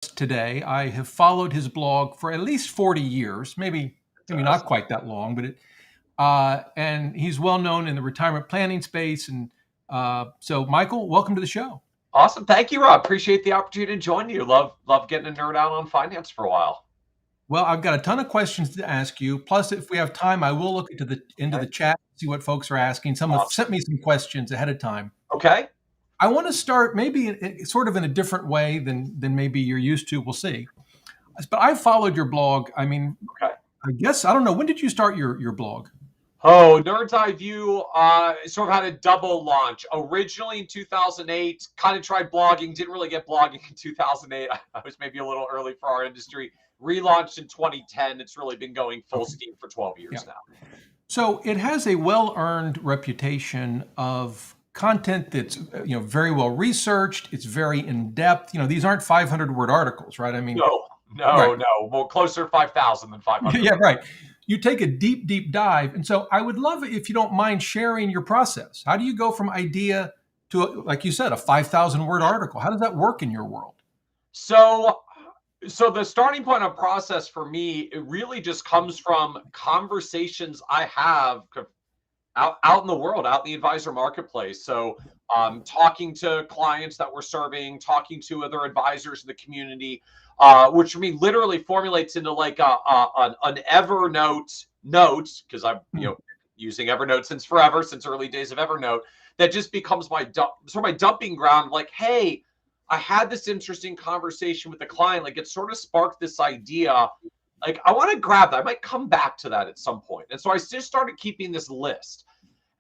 today. I have followed his blog for at least 40 years, maybe not Fantastic. quite that long, but and he's well known in the retirement planning space. And so, Michael, welcome to the show. Awesome. Thank you, Rob. Appreciate the opportunity to join you. Love getting a nerd out on finance for a while. Well, I've got a ton of questions to ask you. Plus, if we have time, I will look into the Okay. chat, see what folks are asking. Some have Awesome. sent me some questions ahead of time. Okay. I want to start maybe sort of in a different way than maybe you're used to. We'll see. But I followed your blog. I mean, Okay. I guess I don't know, when did you start your blog? Oh, Nerd's Eye View sort of had a double launch. Originally in 2008, kind of tried blogging, didn't really get blogging in 2008. I was maybe a little early for our industry. Relaunched in 2010. It's really been going full Okay. steam for 12 Yeah. years now. So it has a well-earned reputation of content that's very well researched. It's very in depth. These aren't 500-word articles, right? I mean, No, right. no, no. Well, closer to 5,000 than 500. Yeah, right. You take a deep dive. And so I would love it if you don't mind sharing your process. How do you go from idea to, like you said, a 5,000-word article? How does that work in your world? So, so the starting point of process for me, it really just comes from conversations I have out in the world, out in the advisor marketplace. So, talking to clients that we're serving, talking to other advisors in the community, which for me literally formulates into like an Evernote notes, because I'm using Evernote since forever, since early days of Evernote. That just becomes my dumping ground. Like, hey, I had this interesting conversation with a client. Like, it sort of sparked this idea. Like, I want to grab that. I might come back to that at some point. And so I just started keeping this list.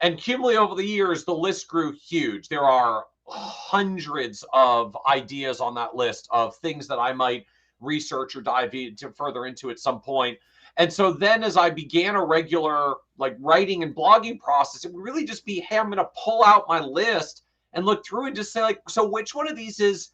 And cumulatively over the years, the list grew huge. There are hundreds of ideas on that list of things that I might research or dive into further into at some point. And so then as I began a regular like writing and blogging process, it would really just be, hey, I'm going to pull out my list and look through and just say like, so which one of these is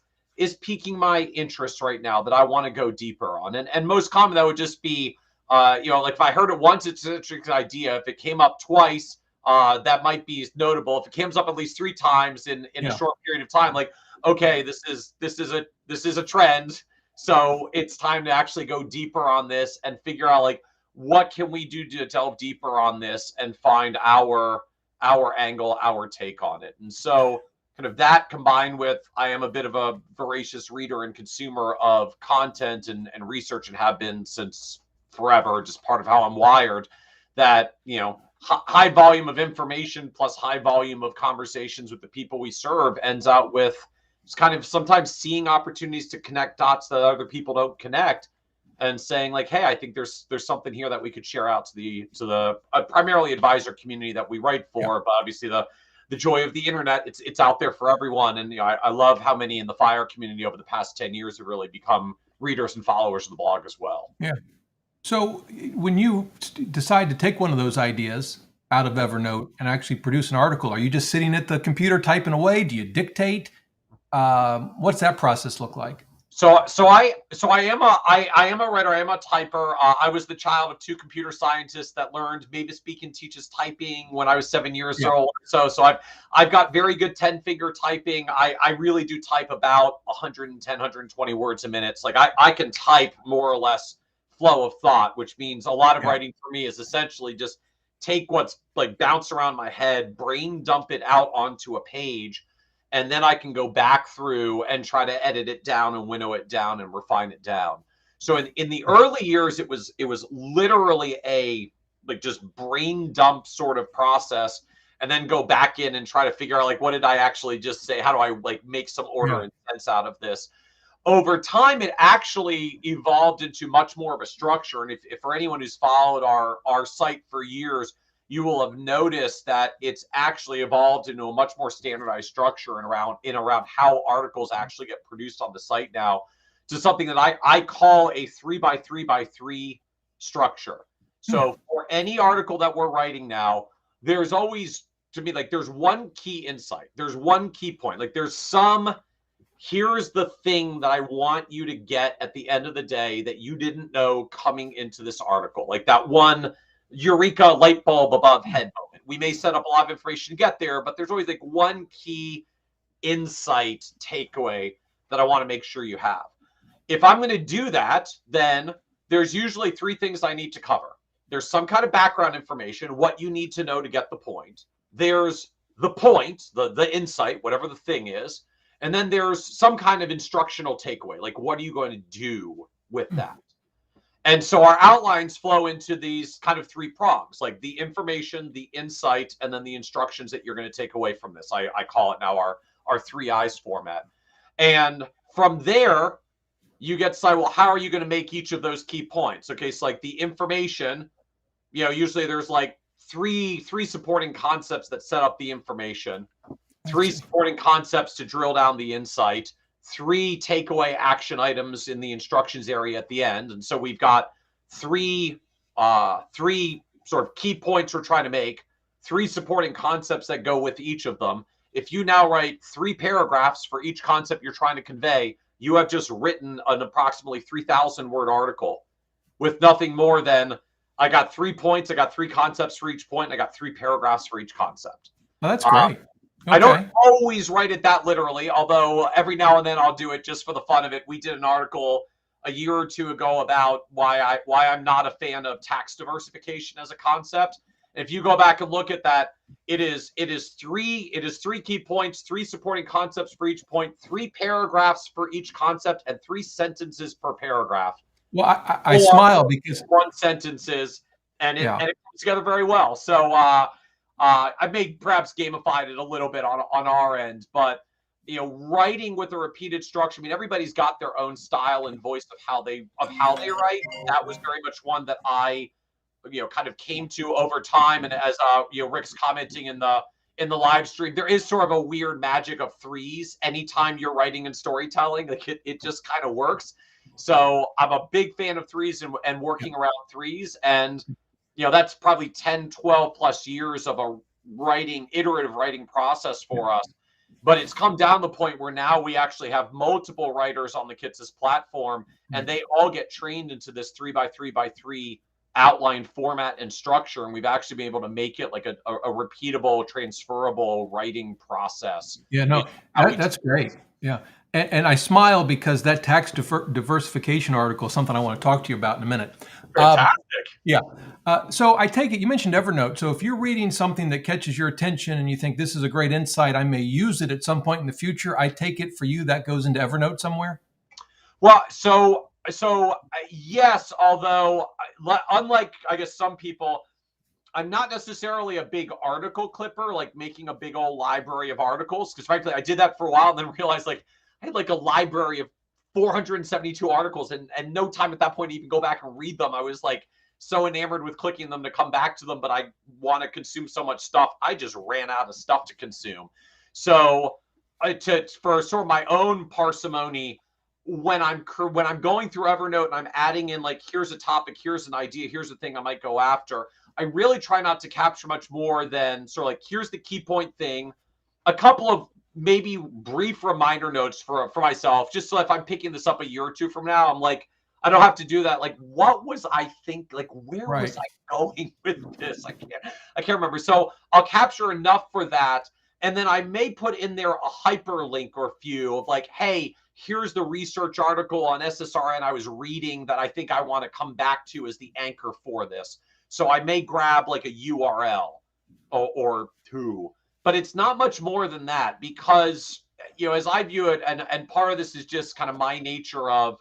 piquing my interest right now that I want to go deeper on? And most common that would just be, like if I heard it once, it's an interesting idea. If it came up twice, that might be notable. If it comes up at least 3 times in a Yeah. short period of time, like, okay, this is a trend. So it's time to actually go deeper on this and figure out like what can we do to delve deeper on this and find our angle, our take on it. And so kind of that combined with I am a bit of a voracious reader and consumer of content and research and have been since forever, just part of how I'm wired, that high volume of information plus high volume of conversations with the people we serve ends out with just kind of sometimes seeing opportunities to connect dots that other people don't connect and saying like, hey, I think there's something here that we could share out to the primarily advisor community that we write Yeah. for, but obviously the joy of the internet, it's out there for everyone. And I love how many in the fire community over the past 10 years have really become readers and followers of the blog as well. Yeah. So when you decide to take one of those ideas out of Evernote and actually produce an article, are you just sitting at the computer typing away? Do you dictate? What's that process look like? So I am a writer. I am a typer. I was the child of 2 computer scientists that learned maybe speaking teaches typing when I was 7 years Yeah. old. So I've got very good 10-finger typing. I really do type about 110, 120 words a minute. It's like I can type more or less flow of thought, which means a lot of Yeah. writing for me is essentially just take what's like bounce around my head, brain dump it out onto a page, and then I can go back through and try to edit it down and winnow it down and refine it down. So in the early years, it was literally a like just brain dump sort of process, and then go back in and try to figure out like what did I actually just say? How do I like make some order Yeah. and sense out of this? Over time, it actually evolved into much more of a structure. And if for anyone who's followed our site for years, you will have noticed that it's actually evolved into a much more standardized structure and around how articles actually get produced on the site now, to something that I call a 3x3x3 structure. Hmm. So for any article that we're writing now, there's always, to me, like there's one key insight, there's one key point, like there's some, here's the thing that I want you to get at the end of the day that you didn't know coming into this article. Like that one eureka light bulb above head moment. We may set up a lot of information to get there, but there's always like one key insight takeaway that I want to make sure you have. If I'm going to do that, then there's usually three things I need to cover. There's some kind of background information, what you need to know to get the point. There's the point, the insight, whatever the thing is. And then there's some kind of instructional takeaway, like what are you going to do with that? And so our outlines flow into these kind of three prongs, like the information, the insight, and then the instructions that you're going to take away from this. I call it now our three eyes format. And from there, you get to say, well, how are you going to make each of those key points? Okay, so like the information, usually there's like three supporting concepts that set up the information, three supporting concepts to drill down the insight, three takeaway action items in the instructions area at the end. And so we've got three sort of key points we're trying to make, three supporting concepts that go with each of them. If you now write 3 paragraphs for each concept you're trying to convey, you have just written an approximately 3,000 word article with nothing more than I got 3 points, I got 3 concepts for each point, and I got 3 paragraphs for each concept. Oh, that's great. Okay. I don't always write it that literally, although every now and then I'll do it just for the fun of it. We did an article a year or two ago about why I'm not a fan of tax diversification as a concept. If you go back and look at that, it is three key points, 3 supporting concepts for each point, 3 paragraphs for each concept, and 3 sentences per paragraph. Well, I smile because 1 sentences, and it comes together very well. So I may perhaps gamified it a little bit on our end, but writing with a repeated structure. I mean, everybody's got their own style and voice of how they write. That was very much one that I kind of came to over time. And as Rick's commenting in the live stream, there is sort of a weird magic of threes anytime you're writing and storytelling. Like it just kind of works. So I'm a big fan of threes and working around threes. And that's probably 10, 12 plus years of a iterative writing process for us. But it's come down to the point where now we actually have multiple writers on the Kitces platform, and they all get trained into this 3x3x3 outline format and structure. And we've actually been able to make it like a repeatable, transferable writing process. Yeah, no, that's great. Yeah. And I smile because that tax diversification article is something I want to talk to you about in a minute. Fantastic. Yeah. So I take it, you mentioned Evernote. So if you're reading something that catches your attention and you think this is a great insight, I may use it at some point in the future, I take it for you that goes into Evernote somewhere? Well, so yes, although unlike, I guess, some people, I'm not necessarily a big article clipper, like making a big old library of articles, because frankly, I did that for a while and then realized like I had like a library of 472 articles and no time at that point to even go back and read them. I was like so enamored with clicking them to come back to them, but I want to consume so much stuff. I just ran out of stuff to consume. So for sort of my own parsimony, when I'm going through Evernote and I'm adding in like, here's a topic, here's an idea, here's a thing I might go after, I really try not to capture much more than sort of like, here's the key point thing, a couple of maybe brief reminder notes for myself, just so if I'm picking this up a year or two from now, I'm like, I don't have to do that. Like, what was I think? Like, where was I going with this? I can't remember. So I'll capture enough for that. And then I may put in there a hyperlink or a few of like, hey, here's the research article on SSRN I was reading that I think I want to come back to as the anchor for this. So I may grab like a URL or two, but it's not much more than that because, as I view it, and part of this is just kind of my nature of,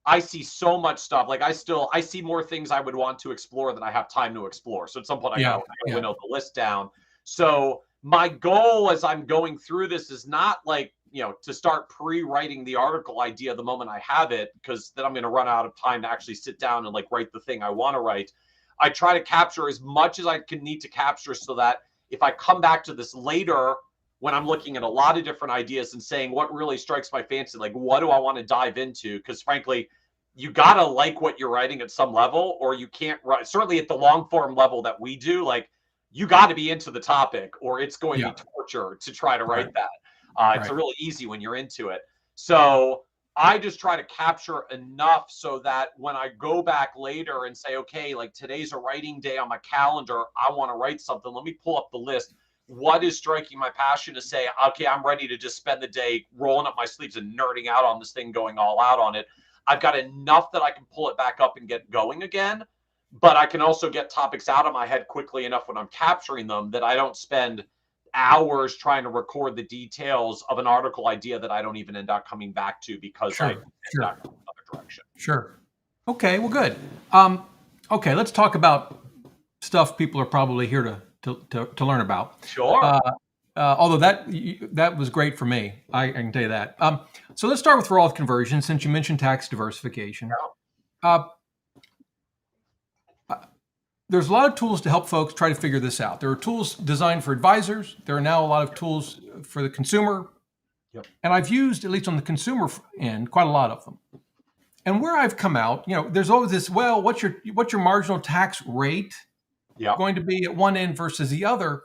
I see so much stuff. Like I see more things I would want to explore than I have time to explore. So at some point I gotta winnow the list down. So my goal as I'm going through this is not like, to start pre-writing the article idea the moment I have it, because then I'm going to run out of time to actually sit down and like write the thing I want to write. I try to capture as much as I need to capture so that if I come back to this later, when I'm looking at a lot of different ideas and saying what really strikes my fancy, like what do I want to dive into? Because frankly, you got to like what you're writing at some level, or you can't write, certainly at the long form level that we do, like you got to be into the topic or it's going to be torture to try to write that. It's really easy when you're into it. So I just try to capture enough so that when I go back later and say, okay, like today's a writing day on my calendar, I want to write something. Let me pull up the list. What is striking my passion to say, okay, I'm ready to just spend the day rolling up my sleeves and nerding out on this thing, going all out on it. I've got enough that I can pull it back up and get going again. But I can also get topics out of my head quickly enough when I'm capturing them that I don't spend hours trying to record the details of an article idea that I don't even end up coming back to because I end Sure. up in another direction. Sure. Okay. Well, good. Okay. Let's talk about stuff people are probably here to learn about. Sure. Although that was great for me, I can tell you that. So let's start with Roth conversion, since you mentioned tax diversification. There's a lot of tools to help folks try to figure this out. There are tools designed for advisors. There are now a lot of tools for the consumer. Yep. And I've used, at least on the consumer end, quite a lot of them. And where I've come out, there's always this, well, what's your marginal tax rate going to be at one end versus the other?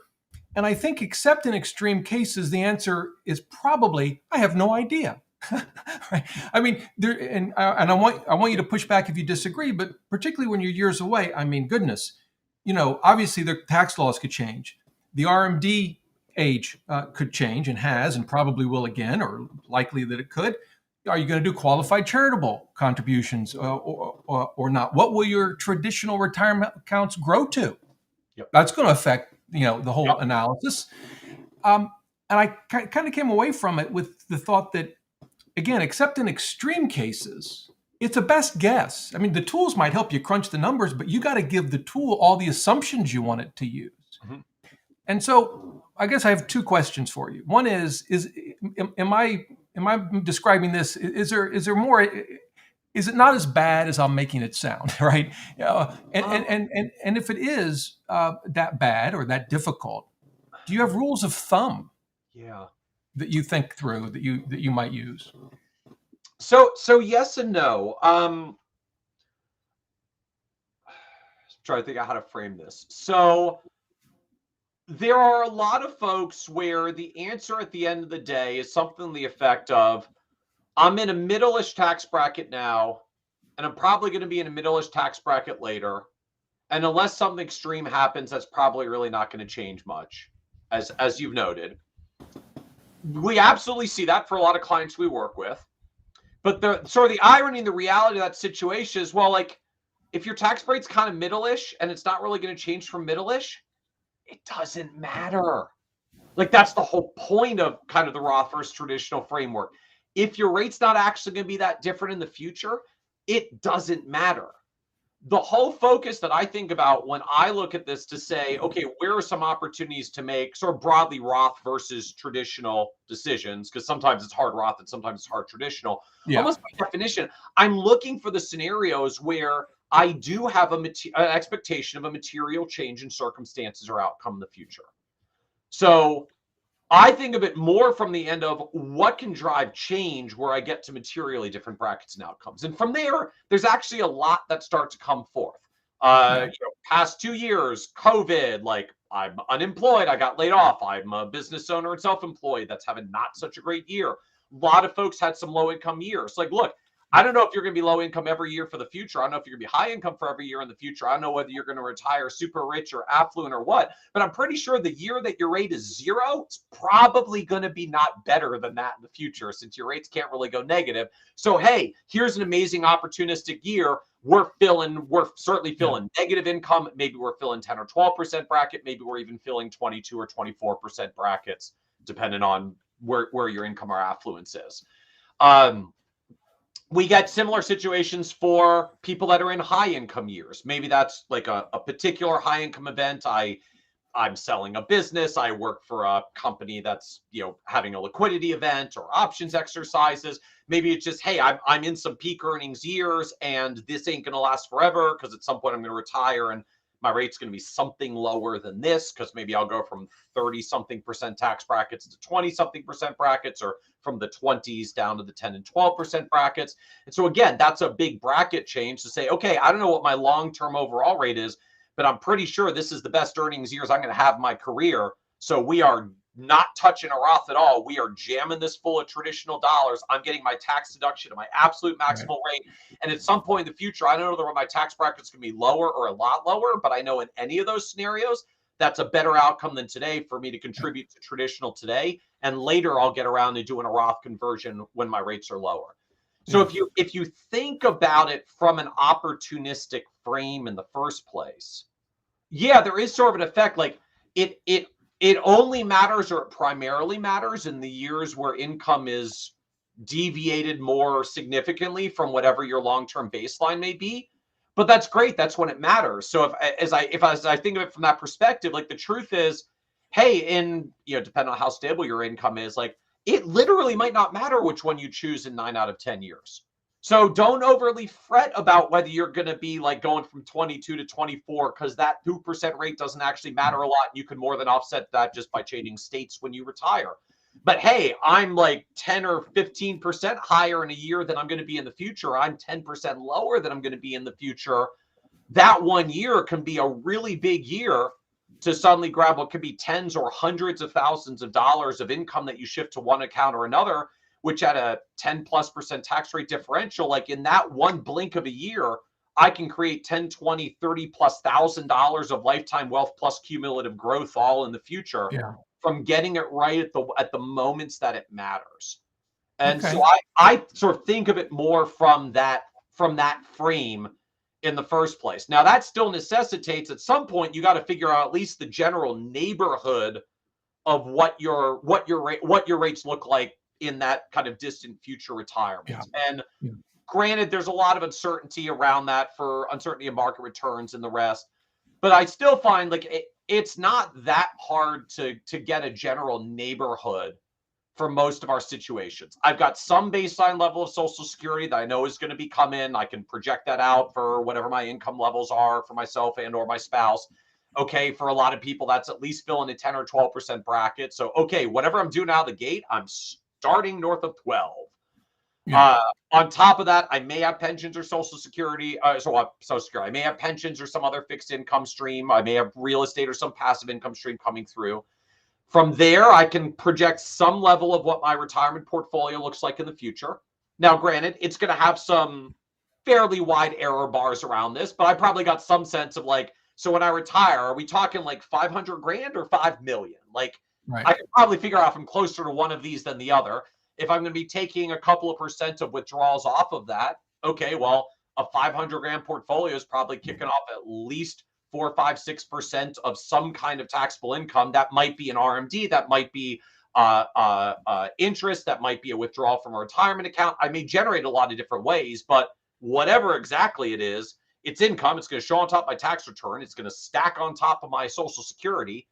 And I think, except in extreme cases, the answer is probably, I have no idea. Right? I mean, I want you to push back if you disagree, but particularly when you're years away, I mean, goodness, obviously the tax laws could change. The RMD age could change and has and probably will again, or likely that it could. Are you going to do qualified charitable contributions or not? What will your traditional retirement accounts grow to? Yep. That's going to affect the whole analysis. And I kind of came away from it with the thought that, again, except in extreme cases, it's a best guess. I mean, the tools might help you crunch the numbers, but you got to give the tool all the assumptions you want it to use. Mm-hmm. And so I guess I have two questions for you. One is am I describing this? Is there more? Is it not as bad as I'm making it sound, right? And if it is that bad or that difficult, do you have rules of thumb? Yeah. That you think through that you might use? So yes and no. Trying to think of how to frame this. So there are a lot of folks where the answer at the end of the day is something to the effect of, I'm in a middle-ish tax bracket now, and I'm probably going to be in a middle-ish tax bracket later. And unless something extreme happens, that's probably really not going to change much, as you've noted. We absolutely see that for a lot of clients we work with. But the irony and the reality of that situation is, well, like, if your tax rate's kind of middle-ish and it's not really going to change from middle-ish, it doesn't matter. Like, that's the whole point of kind of the Roth versus traditional framework. If your rate's not actually going to be that different in the future, it doesn't matter. The whole focus that I think about when I look at this to say, okay, where are some opportunities to make sort of broadly Roth versus traditional decisions? Because sometimes it's hard Roth and sometimes it's hard traditional. Yeah. Almost by definition, I'm looking for the scenarios where I do have an expectation of a material change in circumstances or outcome in the future. So I think of it more from the end of what can drive change where I get to materially different brackets and outcomes. And from there, there's actually a lot that start to come forth. Past 2 years, COVID, like, I'm unemployed, I got laid off. I'm a business owner and self-employed that's having not such a great year. A lot of folks had some low income years. Like, look, I don't know if you're going to be low income every year for the future. I don't know if you're going to be high income for every year in the future. I don't know whether you're going to retire super rich or affluent or what, but I'm pretty sure the year that your rate is zero, it's probably going to be not better than that in the future, since your rates can't really go negative. So, hey, here's an amazing opportunistic year. We're certainly filling negative income. Maybe we're filling 10 or 12% bracket. Maybe we're even filling 22 or 24% brackets, depending on where your income or affluence is. We get similar situations for people that are in high income years. Maybe that's like a particular high income event. I'm selling a business. I work for a company that's, having a liquidity event or options exercises. Maybe it's just, hey, I'm in some peak earnings years and this ain't going to last forever because at some point I'm going to retire and my rate's going to be something lower than this because maybe I'll go from 30-something% tax brackets to 20-something% brackets, or from the 20s down to the 10 and 12% brackets. And so again, that's a big bracket change to say, okay, I don't know what my long-term overall rate is, but I'm pretty sure this is the best earnings years I'm going to have in my career. So we are not touching a Roth at all. We are jamming this full of traditional dollars. I'm getting my tax deduction at my absolute maximal rate. And at some point in the future, I don't know whether my tax bracket is going to be lower or a lot lower, but I know in any of those scenarios, that's a better outcome than today for me to contribute to traditional today. And later I'll get around to doing a Roth conversion when my rates are lower. So Yeah. if you think about it from an opportunistic frame in the first place, yeah, there is sort of an effect. Like it it it only matters, or it primarily matters in the years where income is deviated more significantly from whatever your long-term baseline may be. But that's great. That's when it matters. So as I think of it from that perspective, like the truth is, hey, depending on how stable your income is, like it literally might not matter which one you choose in 9 out of 10 years. So don't overly fret about whether you're going to be like going from 22 to 24, because that 2% rate doesn't actually matter a lot. You can more than offset that just by changing states when you retire. But hey, I'm like 10 or 15% higher in a year than I'm going to be in the future. I'm 10% lower than I'm going to be in the future. That 1 year can be a really big year to suddenly grab what could be tens or hundreds of thousands of dollars of income that you shift to one account or another, which at a 10+% tax rate differential, like in that one blink of a year, I can create 10, 20, 30 plus $1,000 of lifetime wealth plus cumulative growth all in the future Yeah. from getting it right at the moments that it matters. And so Okay. I sort of think of it more from that frame in the first place. Now that still necessitates at some point you got to figure out at least the general neighborhood of what your rates look like in that kind of distant future Yeah. retirement. And Yeah. granted, there's a lot of uncertainty around that for uncertainty of market returns and the rest. But I still find like it's not that hard to get a general neighborhood for most of our situations. I've got some baseline level of Social Security that I know is going to be coming. I can project that out for whatever my income levels are for myself and or my spouse. Okay, for a lot of people, that's at least filling a 10 or 12% bracket. So, okay, whatever I'm doing out of the gate, I'm starting north of 12. Yeah. Uh, on top of that, I may have pensions or Social Security. Social Security. I may have pensions or some other fixed income stream. I may have real estate or some passive income stream coming through. From there, I can project some level of what my retirement portfolio looks like in the future. Now, granted, it's going to have some fairly wide error bars around this, but I probably got some sense of like, so when I retire, are we talking like 500 grand or 5 million? Like, Right. I can probably figure out if I'm closer to one of these than the other. If I'm going to be taking a couple of percent of withdrawals off of that, okay, well, a 500 grand portfolio is probably kicking off at least 4, 5, 6% of some kind of taxable income. That might be an RMD, that might be interest, that might be a withdrawal from a retirement account. I may generate a lot of different ways, but whatever exactly it is, it's income. It's going to show on top of my tax return. It's going to stack on top of my Social Security.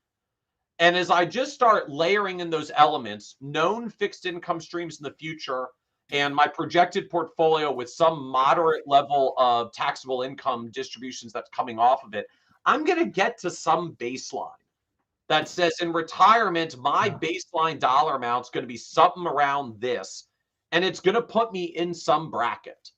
And as I just start layering in those elements, known fixed income streams in the future, and my projected portfolio with some moderate level of taxable income distributions that's coming off of it, I'm going to get to some baseline that says in retirement, my Yeah. baseline dollar amount is going to be something around this. And it's going to put me in some bracket.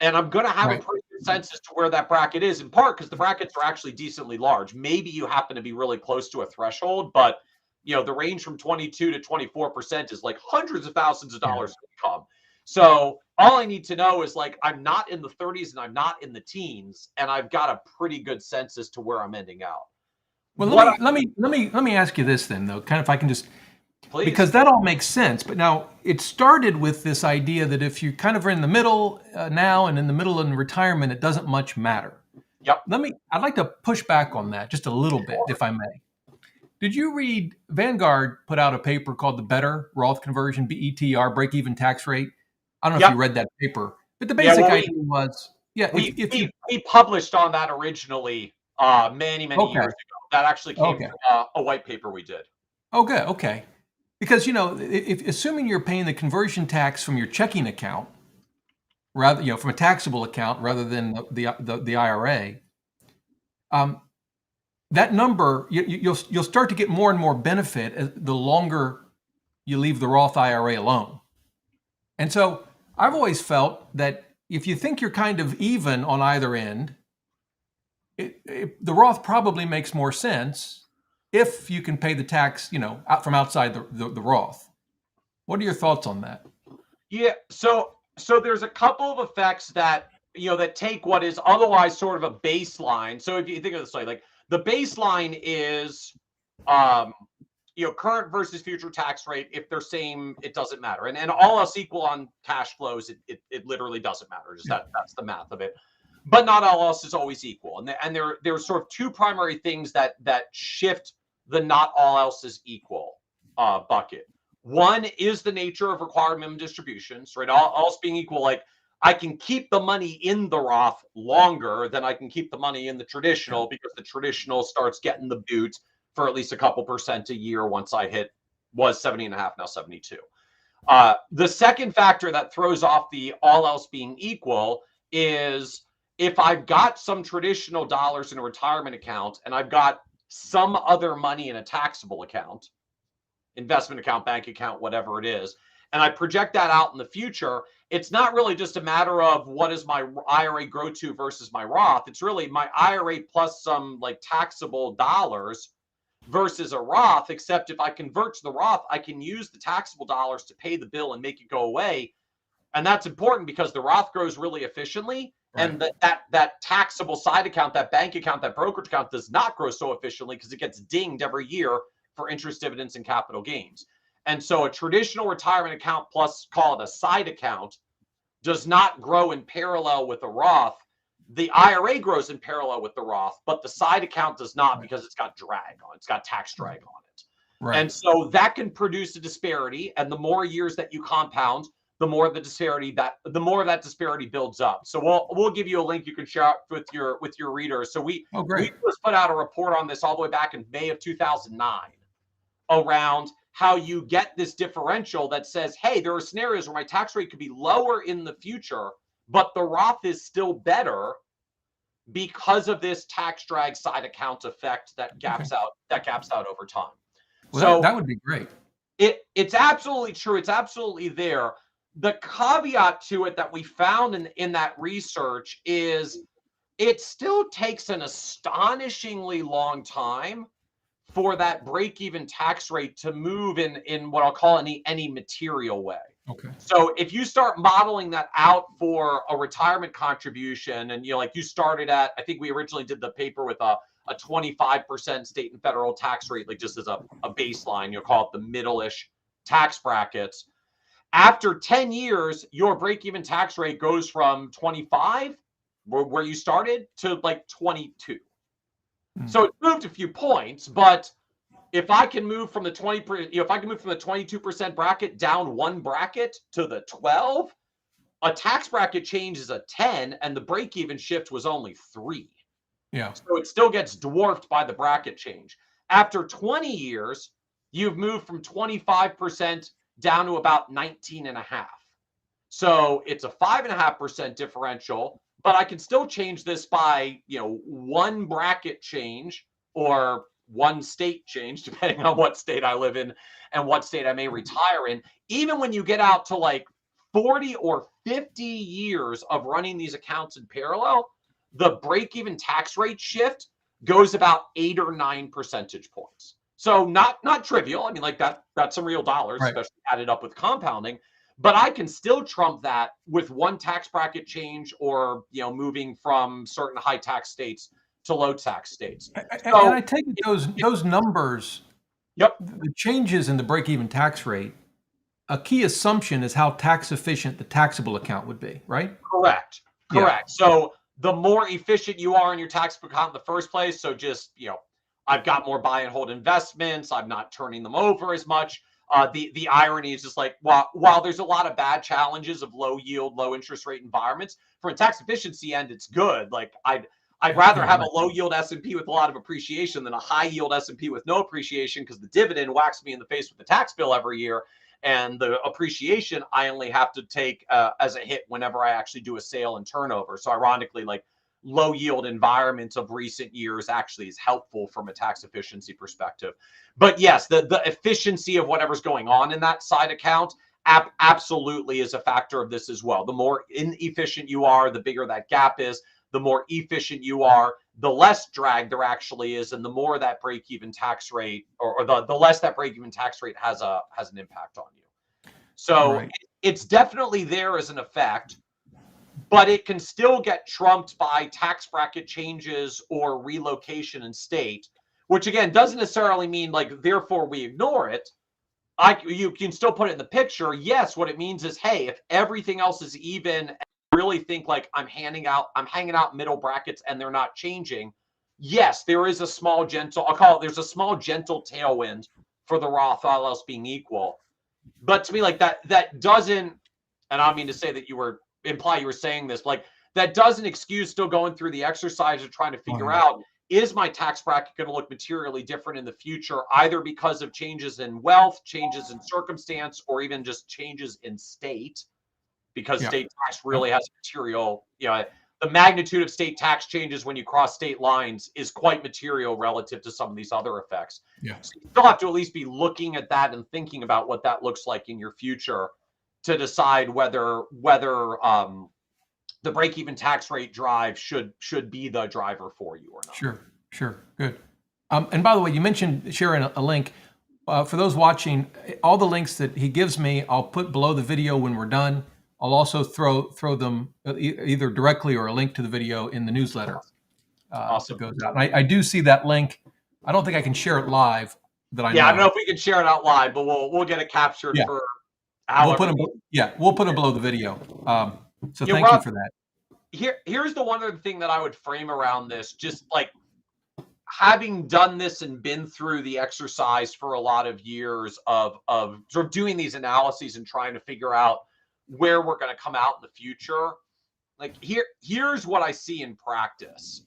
And I'm going to have a Right. pretty good sense as to where that bracket is, in part because the brackets are actually decently large. Maybe you happen to be really close to a threshold, but the range from 22 to 24% is like hundreds of thousands of Yeah. dollars of income. So all I need to know is like I'm not in the 30s and I'm not in the teens, and I've got a pretty good sense as to where I'm ending out. Well, What let me ask you this then, though, kind of if I can just, please? because that all makes sense. But now it started with this idea that if you kind of are in the middle now and in the middle in retirement, it doesn't much matter. Yep. I'd like to push back on that just a little bit, if I may. Did you read Vanguard put out a paper called The Better Roth Conversion, BETR, break even tax rate? I don't know if Yep. you read that paper, but the Yeah. basic Well, idea was, yeah, if you, we published on that originally many years okay, ago. That actually came okay. from a white paper we did. Oh, good. Okay. Because, if assuming you're paying the conversion tax from your checking account, rather, from a taxable account rather than the IRA, that number, you'll start to get more and more benefit the longer you leave the Roth IRA alone. And so I've always felt that if you think you're kind of even on either end, the Roth probably makes more sense if you can pay the tax, out from outside the Roth. What are your thoughts on that? Yeah. So there's a couple of effects that that take what is otherwise sort of a baseline. So if you think of this way, like the baseline is um current versus future tax rate. If they're same, it doesn't matter. And all else equal on cash flows, it literally doesn't matter. Just that's the math of it. But not all else is always equal. And there's sort of two primary things that shift the not all else is equal bucket. One is the nature of required minimum distributions, right? All else being equal, like I can keep the money in the Roth longer than I can keep the money in the traditional, because the traditional starts getting the boot for at least a couple percent a year once I was 70.5, now 72. The second factor that throws off the all else being equal is if I've got some traditional dollars in a retirement account and I've got some other money in a taxable account, investment account, bank account, whatever it is, and I project that out in the future, it's not really just a matter of what does my IRA grow to versus my Roth. It's really my IRA plus some like taxable dollars versus a Roth, except if I convert to the Roth, I can use the taxable dollars to pay the bill and make it go away. And that's important because the Roth grows really efficiently. Right. And that taxable side account, that bank account, that brokerage account does not grow so efficiently because it gets dinged every year for interest, dividends, and capital gains. And so a traditional retirement account plus call it a side account does not grow in parallel with a Roth. The IRA grows in parallel with the Roth, but the side account does not because it's got drag on it. It's got tax drag on it. Right. And so that can produce a disparity. And the more years that you compound, the more that disparity builds up. So we'll give you a link you can share with your readers. So we just put out a report on this all the way back in May of 2009 around how you get this differential that says, hey, there are scenarios where my tax rate could be lower in the future, but the Roth is still better because of this tax drag side account effect that gaps out over time. Well, so that would be great. It's absolutely true. It's absolutely there. The caveat to it that we found in that research is it still takes an astonishingly long time for that break-even tax rate to move in what I'll call any material way. Okay. So if you start modeling that out for a retirement contribution, and you started at, I think we originally did the paper with a 25% state and federal tax rate, like just as a baseline, you'll call it the middle-ish tax brackets. After 10 years, your break-even tax rate goes from 25, where you started, to like 22. So it moved a few points, but if I can move from the 22% bracket down one bracket to the 12, a tax bracket change is a 10, and the break-even shift was only 3. Yeah. So it still gets dwarfed by the bracket change. After 20 years, you've moved from 25% down to about 19.5. So it's a 5.5% differential. But I can still change this by, one bracket change or one state change, depending on what state I live in and what state I may retire in. Even when you get out to like 40 or 50 years of running these accounts in parallel, the break-even tax rate shift goes about 8 or 9 percentage points. So not trivial. I mean, like that's some real dollars, right, especially added up with compounding. But I can still trump that with one tax bracket change or, moving from certain high tax states to low tax states. And I take it those numbers, yep, the changes in the break-even tax rate, a key assumption is how tax efficient the taxable account would be, right? Correct. Yeah. So the more efficient you are in your taxable account in the first place, so just, I've got more buy and hold investments, I'm not turning them over as much. The irony is just like, while there's a lot of bad challenges of low yield, low interest rate environments, from a tax efficiency end, it's good. Like I'd rather have a low yield S&P with a lot of appreciation than a high yield S&P with no appreciation, because the dividend whacks me in the face with the tax bill every year, and the appreciation I only have to take as a hit whenever I actually do a sale and turnover. So ironically, like low yield environments of recent years actually is helpful from a tax efficiency perspective. But yes, the efficiency of whatever's going on in that side account absolutely is a factor of this as well. The more inefficient you are, the bigger that gap is. The more efficient you are, the less drag there actually is, and the more that break-even tax rate, or the less that break-even tax rate has an impact on you. So right, it's definitely there as an effect, but it can still get trumped by tax bracket changes or relocation in state, which again doesn't necessarily mean like therefore we ignore it. You can still put it in the picture. Yes, what it means is, hey, if everything else is even, really think like I'm hanging out middle brackets and they're not changing. Yes, there is a small gentle, I'll call it, there's a small gentle tailwind for the Roth, all else being equal. But to me, like that doesn't, and I don't mean to say that you were saying this, like that doesn't excuse still going through the exercise of trying to figure out, is my tax bracket going to look materially different in the future, either because of changes in wealth, changes in circumstance, or even just changes in state, because state tax really has material, the magnitude of state tax changes when you cross state lines is quite material relative to some of these other effects. Yeah. So you still have to at least be looking at that and thinking about what that looks like in your future to decide whether the break-even tax rate drive should be the driver for you or not. Sure. Good. And by the way, you mentioned sharing a link. For those watching, all the links that he gives me, I'll put below the video when we're done. I'll also throw them either directly or a link to the video in the newsletter. Awesome. That goes out. And I do see that link. I don't think I can share it live. I don't know if we can share it out live, but we'll get it captured for. We'll put them below the video. So thank you for that. Here's the one other thing that I would frame around this, just like having done this and been through the exercise for a lot of years of sort of doing these analyses and trying to figure out where we're going to come out in the future. Like here's what I see in practice.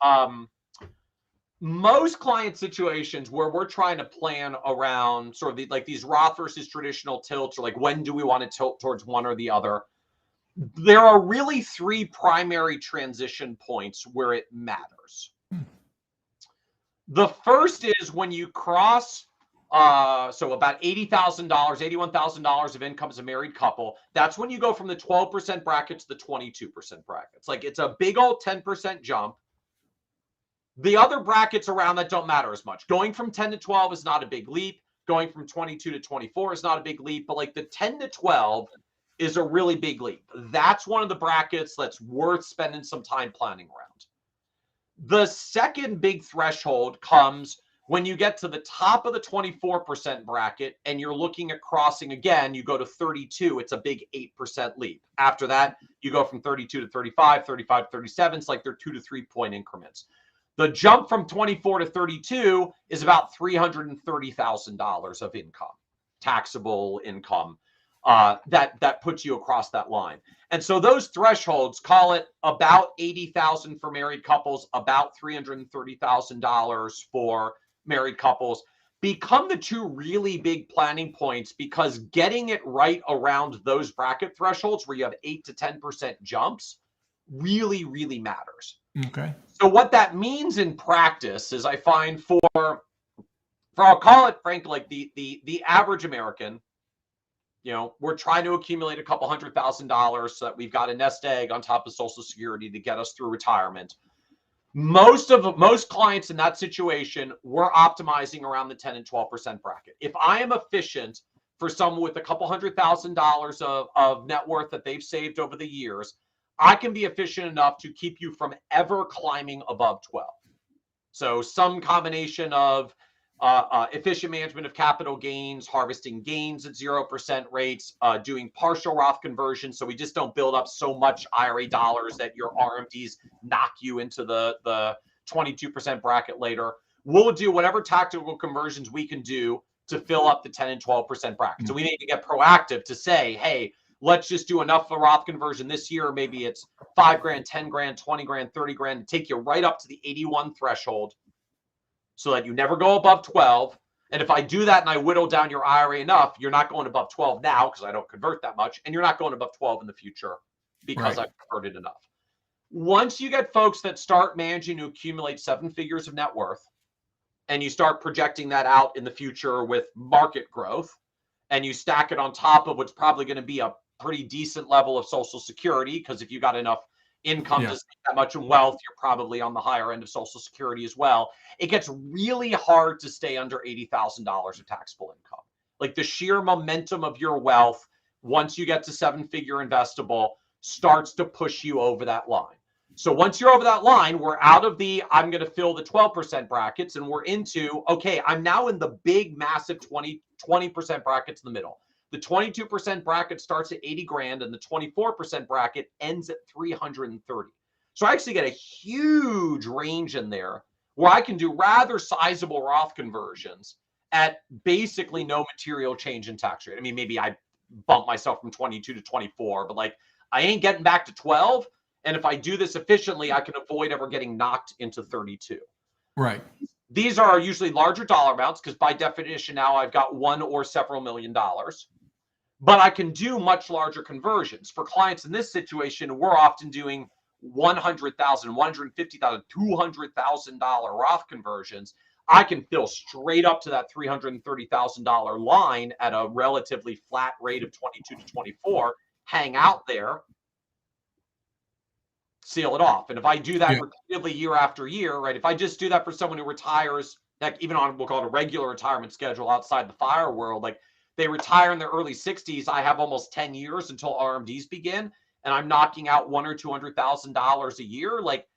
Most client situations where we're trying to plan around sort of like these Roth versus traditional tilts, or like when do we want to tilt towards one or the other, there are really three primary transition points where it matters. The first is when you cross so about $80,000, $81,000 of income as a married couple. That's when you go from the 12% bracket to the 22% brackets. Like it's a big old 10% jump. The other brackets around that don't matter as much. Going from 10 to 12 is not a big leap. Going from 22 to 24 is not a big leap. But like the 10 to 12 is a really big leap. That's one of the brackets that's worth spending some time planning around. The second big threshold comes when you get to the top of the 24% bracket and you're looking at crossing again, you go to 32, it's a big 8% leap. After that, you go from 32 to 35, 35 to 37. It's like they're 2 to 3 point increments. The jump from 24 to 32 is about $330,000 of income, taxable income, that puts you across that line. And so those thresholds, call it about $80,000 for married couples, about $330,000 for married couples, become the two really big planning points, because getting it right around those bracket thresholds where you have 8 to 10% jumps really, really matters. Okay. So what that means in practice is I find for I'll call it frankly, like the average American, we're trying to accumulate a couple $100,000 so that we've got a nest egg on top of Social Security to get us through retirement. Most clients in that situation, we're optimizing around the 10 and 12% bracket. If I am efficient for someone with a couple $100,000 of net worth that they've saved over the years, I can be efficient enough to keep you from ever climbing above 12. So some combination of efficient management of capital gains, harvesting gains at 0% rates, doing partial Roth conversion, so we just don't build up so much IRA dollars that your RMDs knock you into the 22% bracket later. We'll do whatever tactical conversions we can do to fill up the 10 and 12% bracket. So we need to get proactive to say, hey, let's just do enough for Roth conversion this year. Maybe it's $5,000, $10,000, $20,000, $30,000, take you right up to the 81 threshold, so that you never go above 12. And if I do that and I whittle down your IRA enough, you're not going above 12 now because I don't convert that much, and you're not going above 12 in the future because I've converted enough. Once you get folks that start managing to accumulate 7 figures of net worth, and you start projecting that out in the future with market growth, and you stack it on top of what's probably going to be a pretty decent level of Social Security, because if you got enough income to save that much in wealth, you're probably on the higher end of Social Security as well. It gets really hard to stay under $80,000 of taxable income. Like the sheer momentum of your wealth, once you get to 7-figure investable, starts to push you over that line. So once you're over that line, we're out of the I'm going to fill the 12% brackets and we're into, okay, I'm now in the big, massive 20% brackets in the middle. The 22% bracket starts at 80 grand and the 24% bracket ends at 330. So I actually get a huge range in there where I can do rather sizable Roth conversions at basically no material change in tax rate. I mean, maybe I bump myself from 22 to 24, but like I ain't getting back to 12. And if I do this efficiently, I can avoid ever getting knocked into 32. Right. These are usually larger dollar amounts because by definition now I've got $1 or several million dollars. But I can do much larger conversions. For clients in this situation, we're often doing $100,000, $150,000, $200,000 Roth conversions. I can fill straight up to that $330,000 line at a relatively flat rate of 22 to 24, hang out there, seal it off. And if I do that repeatedly year after year, right? If I just do that for someone who retires, like even on we'll call it a regular retirement schedule outside the fire world, like they retire in their early 60s, I have almost 10 years until RMDs begin, and I'm knocking out $100,000 or $200,000 a year. Like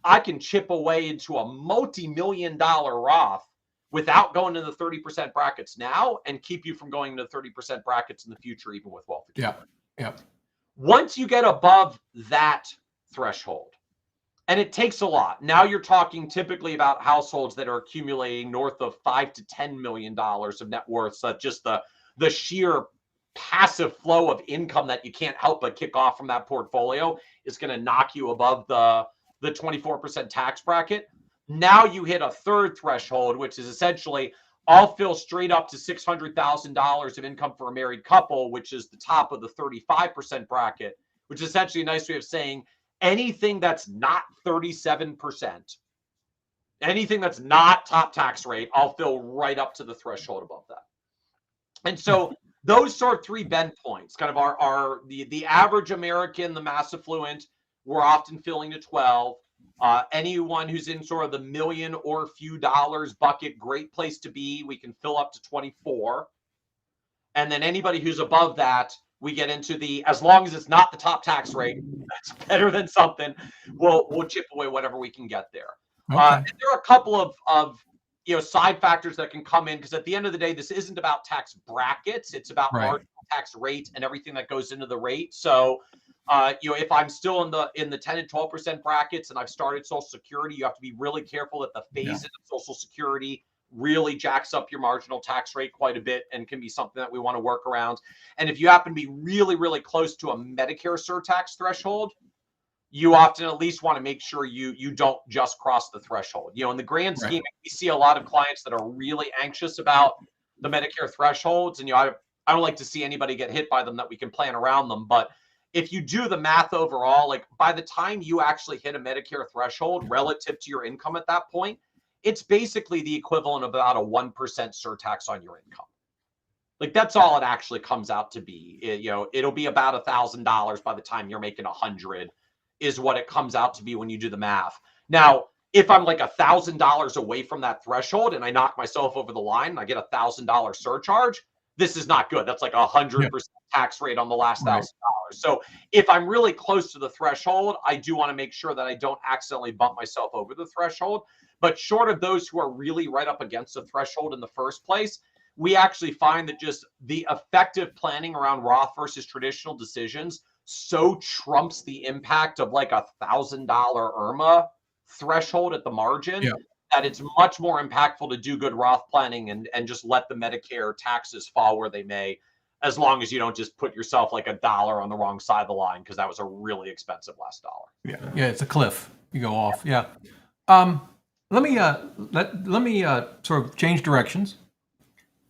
I can chip away into a multi-million-dollar Roth without going to the 30% brackets now and keep you from going to 30% brackets in the future, even with wealth accumulation. Yeah. Once you get above that threshold, and it takes a lot. Now you're talking typically about households that are accumulating north of $5 to $10 million of net worth. So just the sheer passive flow of income that you can't help but kick off from that portfolio is going to knock you above the 24% tax bracket. Now you hit a third threshold, which is essentially I'll fill straight up to $600,000 of income for a married couple, which is the top of the 35% bracket, which is essentially a nice way of saying anything that's not 37%, anything that's not top tax rate, I'll fill right up to the threshold above that. And so those sort of three bend points kind of are the average American, the mass affluent, we're often filling to 12. Anyone who's in sort of the million or few dollars bucket, great place to be. We can fill up to 24. And then anybody who's above that, we get into the, as long as it's not the top tax rate, that's better than something. We'll chip away whatever we can get there. Okay. And there are a couple of side factors that can come in because at the end of the day, this isn't about tax brackets. It's about marginal tax rate and everything that goes into the rate. So, if I'm still in the 10 and 12% brackets and I've started Social Security, you have to be really careful that the phase in of Social Security really jacks up your marginal tax rate quite a bit and can be something that we want to work around. And if you happen to be really, really close to a Medicare surtax threshold, you often at least want to make sure you don't just cross the threshold. In the grand scheme, we see a lot of clients that are really anxious about the Medicare thresholds. And, I don't like to see anybody get hit by them that we can plan around them. But if you do the math overall, like by the time you actually hit a Medicare threshold relative to your income at that point, it's basically the equivalent of about a 1% surtax on your income. Like that's all it actually comes out to be. It'll be about $1,000 by the time you're making 100 is what it comes out to be when you do the math. Now, if I'm like $1,000 away from that threshold and I knock myself over the line and I get $1,000 surcharge, this is not good. That's like 100% tax rate on the last $1,000. So if I'm really close to the threshold, I do want to make sure that I don't accidentally bump myself over the threshold. But short of those who are really right up against the threshold in the first place, we actually find that just the effective planning around Roth versus traditional decisions so trumps the impact of like $1,000 IRMA threshold at the margin that it's much more impactful to do good Roth planning and just let the Medicare taxes fall where they may, as long as you don't just put yourself like $1 on the wrong side of the line, because that was a really expensive last dollar. Yeah, it's a cliff. You go off. Yeah. Let me sort of change directions.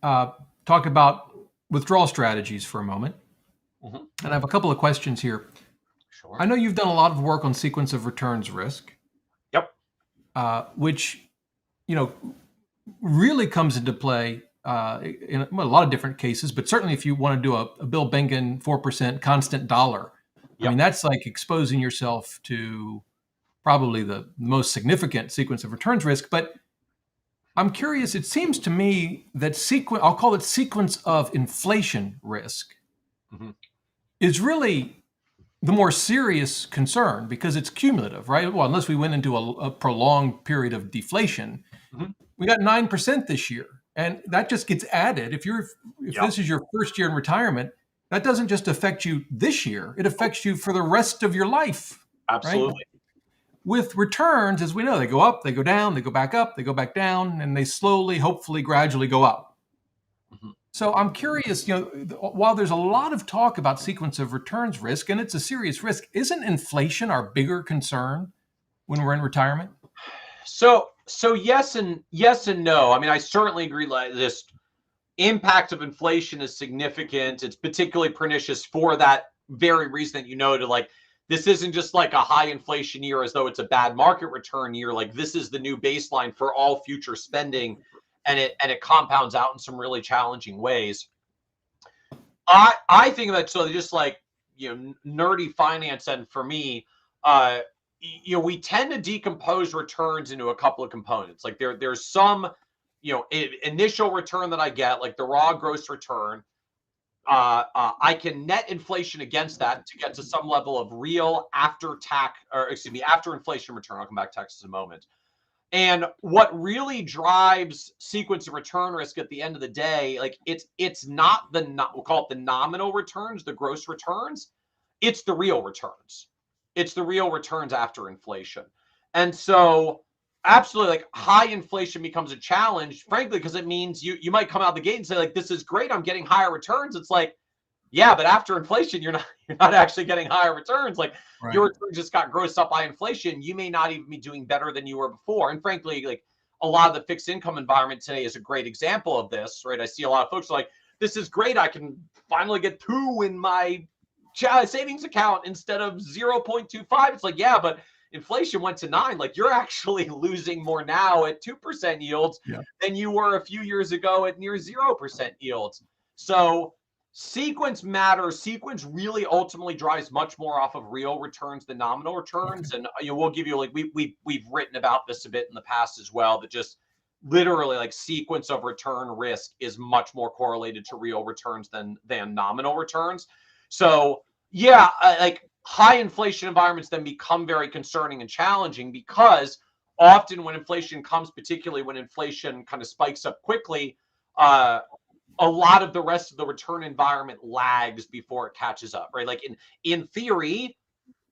Talk about withdrawal strategies for a moment. Mm-hmm. And I have a couple of questions here. Sure. I know you've done a lot of work on sequence of returns risk. Yep. Which, really comes into play in a lot of different cases, but certainly if you want to do a Bill Bengen 4% constant dollar, I mean, that's like exposing yourself to probably the most significant sequence of returns risk. But I'm curious, it seems to me that I'll call it sequence of inflation risk, is really the more serious concern, because it's cumulative, right? Well, unless we went into a prolonged period of deflation, Mhm. we got 9% this year, and that just gets added. If Yep. this is your first year in retirement, that doesn't just affect you this year; it affects you for the rest of your life, right? Absolutely. With returns, as we know, they go up, they go down, they go back up, they go back down, and they slowly, hopefully, gradually go up. Mhm. So I'm curious, while there's a lot of talk about sequence of returns risk, and it's a serious risk, isn't inflation our bigger concern when we're in retirement? So yes and no. I mean, I certainly agree. Like this impact of inflation is significant. It's particularly pernicious for that very reason that you noted. Like this isn't just like a high inflation year as though it's a bad market return year. Like this is the new baseline for all future spending, and it compounds out in some really challenging ways. I think that so just like nerdy finance, and for me, uh we tend to decompose returns into a couple of components. Like there's some initial return that I get, like the raw gross return. I can net inflation against that to get to some level of real after tax, or excuse me, after inflation return. I'll come back to taxes in a moment. And what really drives sequence of return risk at the end of the day, like it's not we'll call it the nominal returns, the gross returns. It's the real returns. It's the real returns after inflation. And so absolutely, like high inflation becomes a challenge, frankly, because it means you might come out the gate and say, like, this is great, I'm getting higher returns. It's like, yeah, but after inflation, you're not actually getting higher returns. Like your Right. return just got grossed up by inflation. You may not even be doing better than you were before. And frankly, like a lot of the fixed income environment today is a great example of this, right? I see a lot of folks like, this is great. I can finally get 2 in my savings account instead of 0.25. It's like, yeah, but inflation went to 9. Like you're actually losing more now at 2% yields Yeah. than you were a few years ago at near 0% yields. So sequence matters. Sequence really ultimately drives much more off of real returns than nominal Okay. returns. And we'll give you, like, we've written about this a bit in the past as well, that just literally like sequence of return risk is much more correlated to real returns than nominal returns. So yeah, like high inflation environments then become very concerning and challenging, because often when inflation comes, particularly when inflation kind of spikes up quickly, uh, a lot of the rest of the return environment lags before it catches up, right? Like in theory,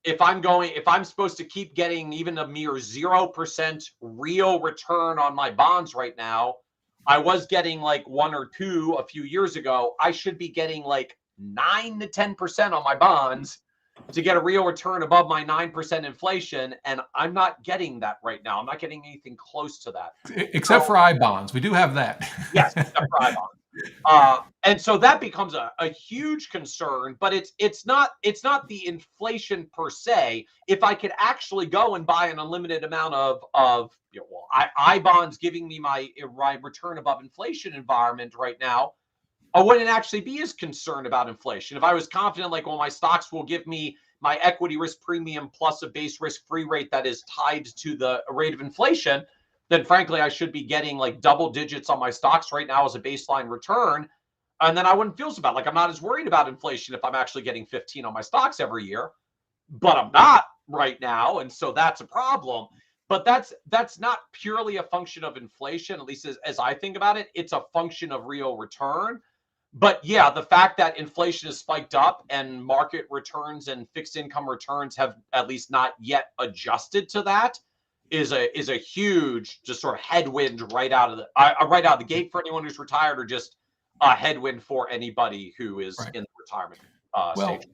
if I'm supposed to keep getting even a mere 0% real return on my bonds right now, I was getting like 1 or 2 a few years ago. I should be getting like 9 to 10% on my bonds to get a real return above my 9% inflation, and I'm not getting that right now. I'm not getting anything close to that. Except So for I bonds, we do have that. yes, except for I bonds. And so that becomes a huge concern, but it's not the inflation per se. If I could actually go and buy an unlimited amount of I bonds giving me my return above inflation environment right now, I wouldn't actually be as concerned about inflation. If I was confident, like, well, my stocks will give me my equity risk premium plus a base risk free rate that is tied to the rate of inflation, then frankly, I should be getting like double digits on my stocks right now as a baseline return. And then I wouldn't feel so bad. Like I'm not as worried about inflation if I'm actually getting 15 on my stocks every year, but I'm not right now. And so that's a problem. But that's not purely a function of inflation, at least as I think about it. It's a function of real return. But yeah, the fact that inflation has spiked up and market returns and fixed income returns have at least not yet adjusted to that is a huge just sort of headwind right out of the gate for anyone who's retired, or just a headwind for anybody who is Right. in the retirement stage.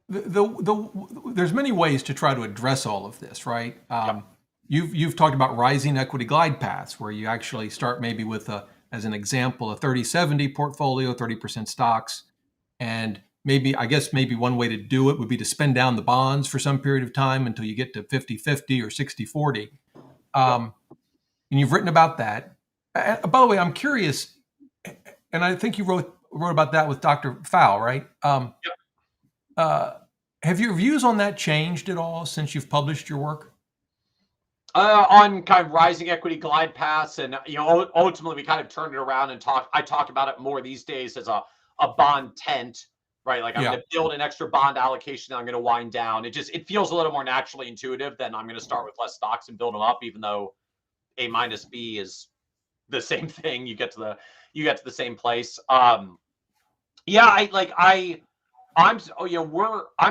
Well, there's many ways to try to address all of this, right? Yep. You've talked about rising equity glide paths, where you actually start maybe with as an example, a 30-70 portfolio, 30% stocks, and maybe one way to do it would be to spend down the bonds for some period of time until you get to 50-50 or 60-40. Yep. And you've written about that. By the way, I'm curious, and I think you wrote about that with Dr. Fowl, right? Yep. Have your views on that changed at all since you've published your work? On kind of rising equity glide paths, and ultimately we kind of turned it around and I talk about it more these days as a bond tent, right? Like I'm going to build an extra bond allocation that I'm going to wind down. It feels a little more naturally intuitive than I'm going to start with less stocks and build them up, even though A minus B is the same thing. You get to the same place. Yeah, I'm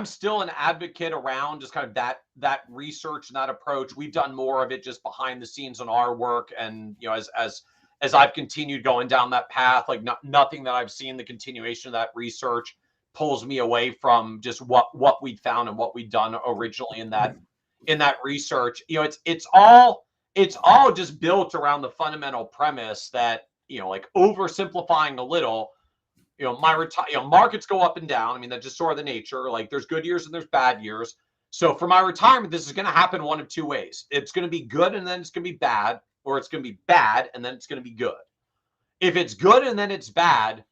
still an advocate around just kind of that research and that approach. We've done more of it just behind the scenes on our work, and as I've continued going down that path, like nothing that I've seen, the continuation of that research pulls me away from just what we'd found and what we'd done originally in that research. It's all just built around the fundamental premise that, like oversimplifying a little, markets go up and down. I mean, that's just sort of the nature. Like there's good years and there's bad years. So for my retirement, this is going to happen one of two ways. It's going to be good and then it's going to be bad, or it's going to be bad and then it's going to be good. If it's good and then it's bad,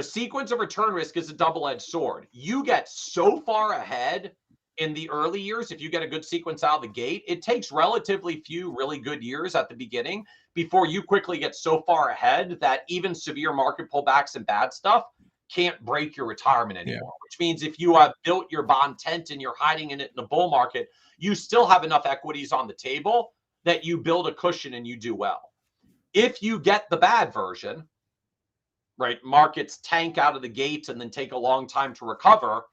sequence of return risk is a double-edged sword. You get so far ahead in the early years. If you get a good sequence out of the gate, it takes relatively few really good years at the beginning before you quickly get so far ahead that even severe market pullbacks and bad stuff can't break your retirement anymore. Which means if you have built your bond tent and you're hiding in it in the bull market, you still have enough equities on the table that you build a cushion and you do well. If you get the bad version, right, markets tank out of the gate and then take a long time to recover.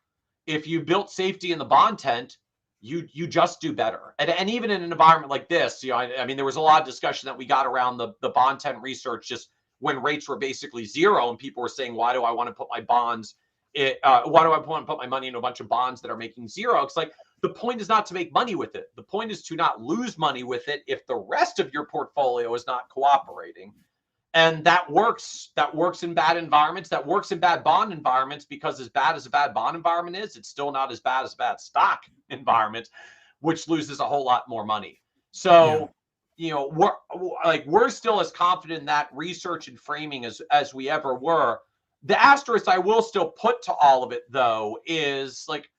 If you built safety in the bond tent, you just do better. And even in an environment like this, I mean, there was a lot of discussion that we got around the bond tent research just when rates were basically zero and people were saying, why do I want to put my bonds? Why do I want to put my money in a bunch of bonds that are making zero? It's like, the point is not to make money with it. The point is to not lose money with it if the rest of your portfolio is not cooperating. And that works. That works in bad environments. That works in bad bond environments, because as bad as a bad bond environment is, it's still not as bad as a bad stock environment, which loses a whole lot more money. So, we're still as confident in that research and framing as we ever were. The asterisk I will still put to all of it, though, is like,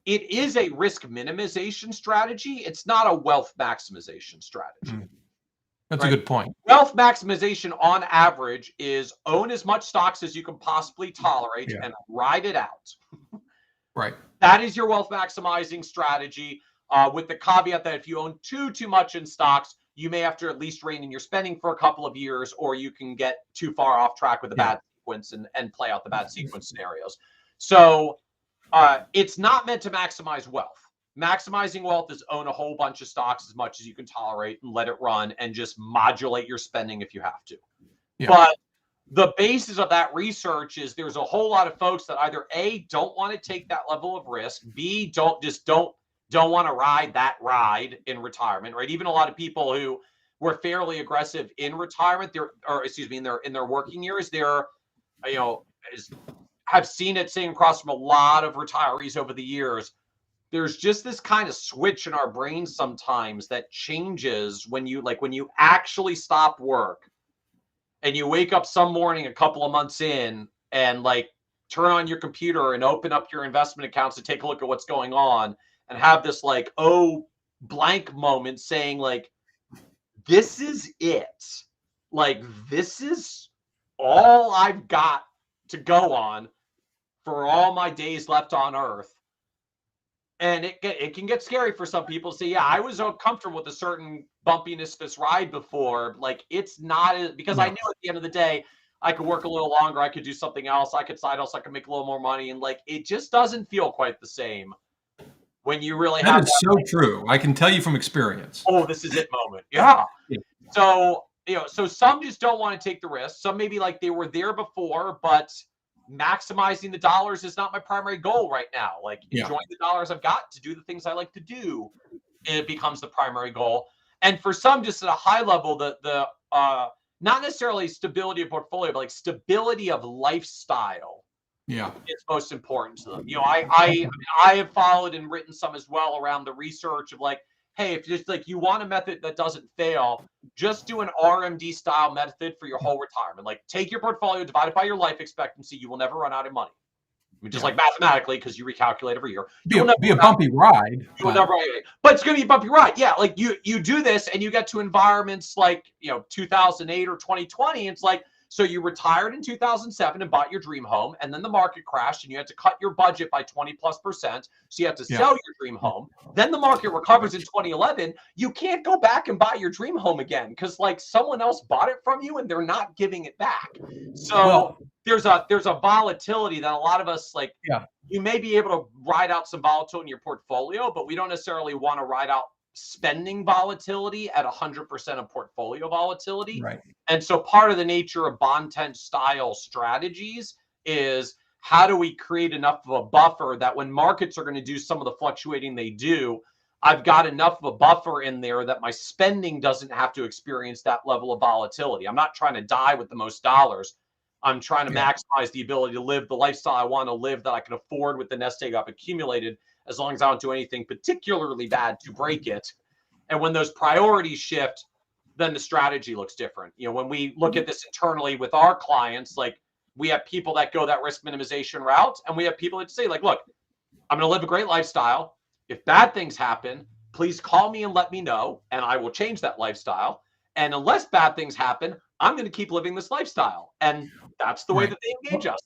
it is a risk minimization strategy. It's not a wealth maximization strategy. That's a good point. Wealth maximization on average is own as much stocks as you can possibly tolerate and ride it out. Right. That is your wealth maximizing strategy, with the caveat that if you own too much in stocks, you may have to at least rein in your spending for a couple of years, or you can get too far off track with the bad sequence and play out the bad sequence scenarios. So it's not meant to maximize wealth. Maximizing wealth is own a whole bunch of stocks as much as you can tolerate and let it run, and just modulate your spending if you have to. But the basis of that research is there's a whole lot of folks that either A, don't want to take that level of risk, B, don't want to ride that ride in retirement, right? Even a lot of people who were fairly aggressive in retirement, in their working years, have seen it sitting across from a lot of retirees over the years. There's just this kind of switch in our brains sometimes that changes when you actually stop work and you wake up some morning a couple of months in and turn on your computer and open up your investment accounts to take a look at what's going on, and have this blank moment saying this is it. This is all I've got to go on for all my days left on earth. And it can get scary for some people to say, yeah, I was uncomfortable with a certain bumpiness this ride before. It's not, because I knew at the end of the day, I could work a little longer. I could do something else. I could side hustle. I could make a little more money. And it just doesn't feel quite the same when you really have that. Is so true. I can tell you from experience. Oh, this is it moment. Yeah. So, so some just don't want to take the risk. Some maybe they were there before, but maximizing the dollars is not my primary goal right now. Enjoying the dollars I've got to do the things I like to do, it becomes the primary goal. And for some, just at a high level, the not necessarily stability of portfolio, but stability of lifestyle is most important to them. I have followed and written some as well around the research of hey, if just you want a method that doesn't fail, just do an RMD style method for your whole retirement. Take your portfolio, divide it by your life expectancy. You will never run out of money. I mean, just mathematically, because you recalculate every year. Be a bumpy ride. You will never, but it's going to be a bumpy ride. Yeah, you do this and you get to environments 2008 or 2020. It's So you retired in 2007 and bought your dream home, and then the market crashed and you had to cut your budget by 20+%. So you have to sell your dream home. Then the market recovers in 2011. You can't go back and buy your dream home again because like someone else bought it from you and they're not giving it back. So there's a volatility that a lot of us like. You may be able to ride out some volatility in your portfolio, but we don't necessarily want to ride out spending volatility at 100% of portfolio volatility. Right. And so part of the nature of bond tent style strategies is how do we create enough of a buffer that when markets are going to do some of the fluctuating they do, I've got enough of a buffer in there that my spending doesn't have to experience that level of volatility. I'm not trying to die with the most dollars. I'm trying to maximize the ability to live the lifestyle I want to live that I can afford with the nest egg I've accumulated, as long as I don't do anything particularly bad to break it. And when those priorities shift, then the strategy looks different. You know, when we look at this internally with our clients, like we have people that go that risk minimization route, and we have people that say, like, look, I'm going to live a great lifestyle. If bad things happen, please call me and let me know, and I will change that lifestyle. And unless bad things happen, I'm going to keep living this lifestyle. And that's the way that they engage us.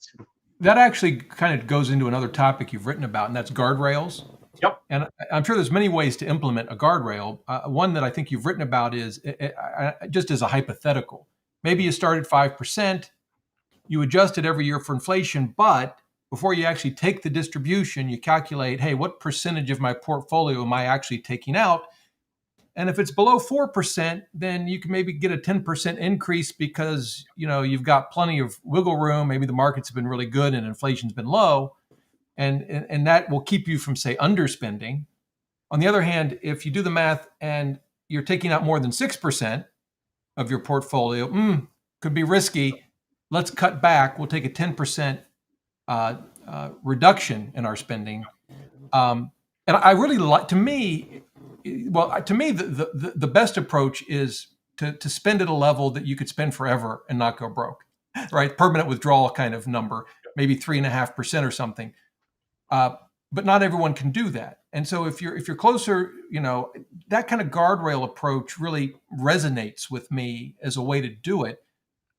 That actually kind of goes into another topic you've written about, and that's guardrails. Yep. And I'm sure there's many ways to implement a guardrail. One that I think you've written about is just as a hypothetical. Maybe you start at 5%, you adjust it every year for inflation, but before you actually take the distribution, you calculate, hey, what percentage of my portfolio am I actually taking out? And if it's below 4%, then you can maybe get a 10% increase because, you know, you've got plenty of wiggle room. Maybe the markets have been really good and inflation's been low. And that will keep you from, say, underspending. On the other hand, if you do the math and you're taking out more than 6% of your portfolio, could be risky. Let's cut back. We'll take a 10% reduction in our spending. And I really like, to me, the best approach is to spend at a level that you could spend forever and not go broke, right? Permanent withdrawal kind of number, maybe 3.5% or something. But not everyone can do that. And so if you're closer, you know, that kind of guardrail approach really resonates with me as a way to do it.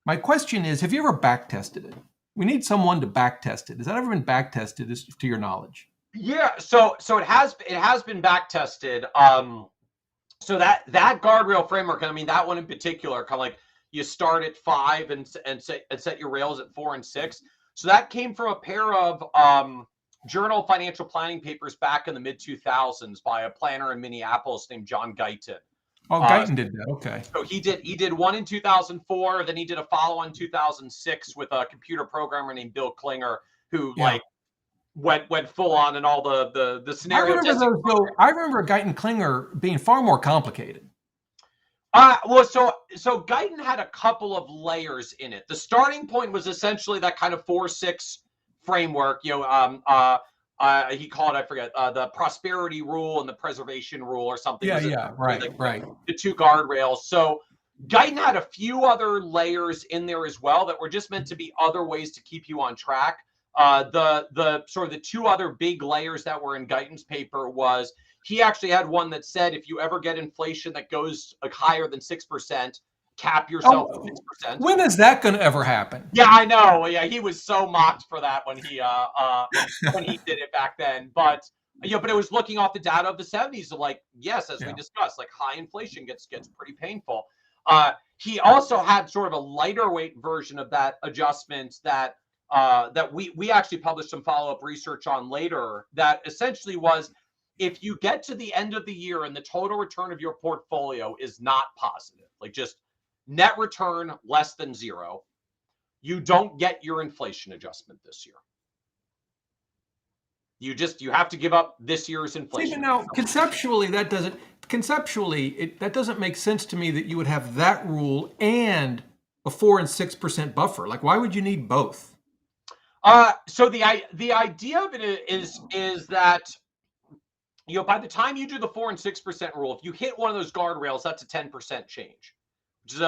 My question is, have you ever back tested it? We need someone to back test it. Has that ever been back tested, to your knowledge? Yeah, so it has been back tested. So that guardrail framework, I mean, that one in particular, kind of like you start at 5 and set your rails at 4 and 6. So that came from a pair of Journal of Financial Planning papers back in the mid 2000s by a planner in Minneapolis named John Guyton. Oh, Guyton did that. Okay. So he did one in 2004, then he did a follow-on in 2006 with a computer programmer named Bill Klinger, who went full on in all the scenario testing. I remember Guyton Klinger being far more complicated. Well, so Guyton had a couple of layers in it. The starting point was essentially that kind of 4-6 framework. You know, he called, I forget, the prosperity rule and the preservation rule or something. Right. The two guardrails. So Guyton had a few other layers in there as well that were just meant to be other ways to keep you on track. The sort of the two other big layers that were in Guyton's paper was he actually had one that said if you ever get inflation that goes higher than 6%, cap yourself at 6%. When is that going to ever happen? Yeah, I know. Yeah, he was so mocked for that when he did it back then. But but it was looking off the data of the 70s of like, yes, as we discussed, like high inflation gets pretty painful. He also had sort of a lighter weight version of that adjustment that we actually published some follow-up research on later that essentially was if you get to the end of the year and the total return of your portfolio is not positive, like just net return less than 0, you don't get your inflation adjustment this year. You have to give up this year's inflation. See, now conceptually that doesn't make sense to me that you would have that rule and a 4 and 6% buffer. Like, why would you need both? So the idea of it is that by the time you do the 4 and 6% rule, if you hit one of those guardrails, that's a 10% change, which is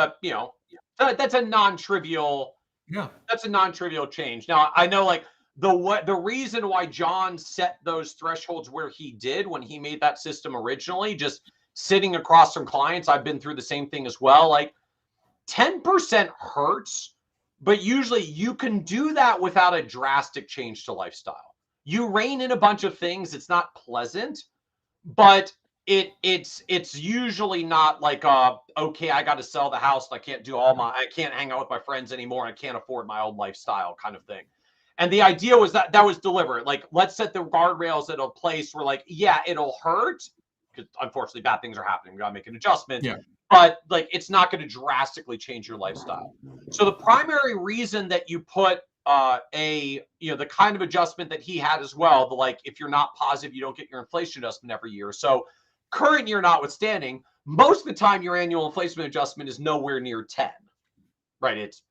that's a non-trivial. Yeah, that's a non-trivial change. Now I know like the reason why John set those thresholds where he did when he made that system originally, just sitting across from clients, I've been through the same thing as well. Like 10% hurts But usually you can do that without a drastic change to lifestyle. You rein in a bunch of things. It's not pleasant, but it's usually not like okay, I got to sell the house. I can't hang out with my friends anymore. I can't afford my old lifestyle kind of thing. And the idea was that was deliberate. Like, let's set the guardrails at a place where, like, yeah, it'll hurt because unfortunately bad things are happening. We got to make an adjustment. Yeah. But like, it's not going to drastically change your lifestyle. So the primary reason that you put the kind of adjustment that he had as well, the like, if you're not positive, you don't get your inflation adjustment every year. So current year notwithstanding, most of the time your annual inflation adjustment is nowhere near 10, right? It's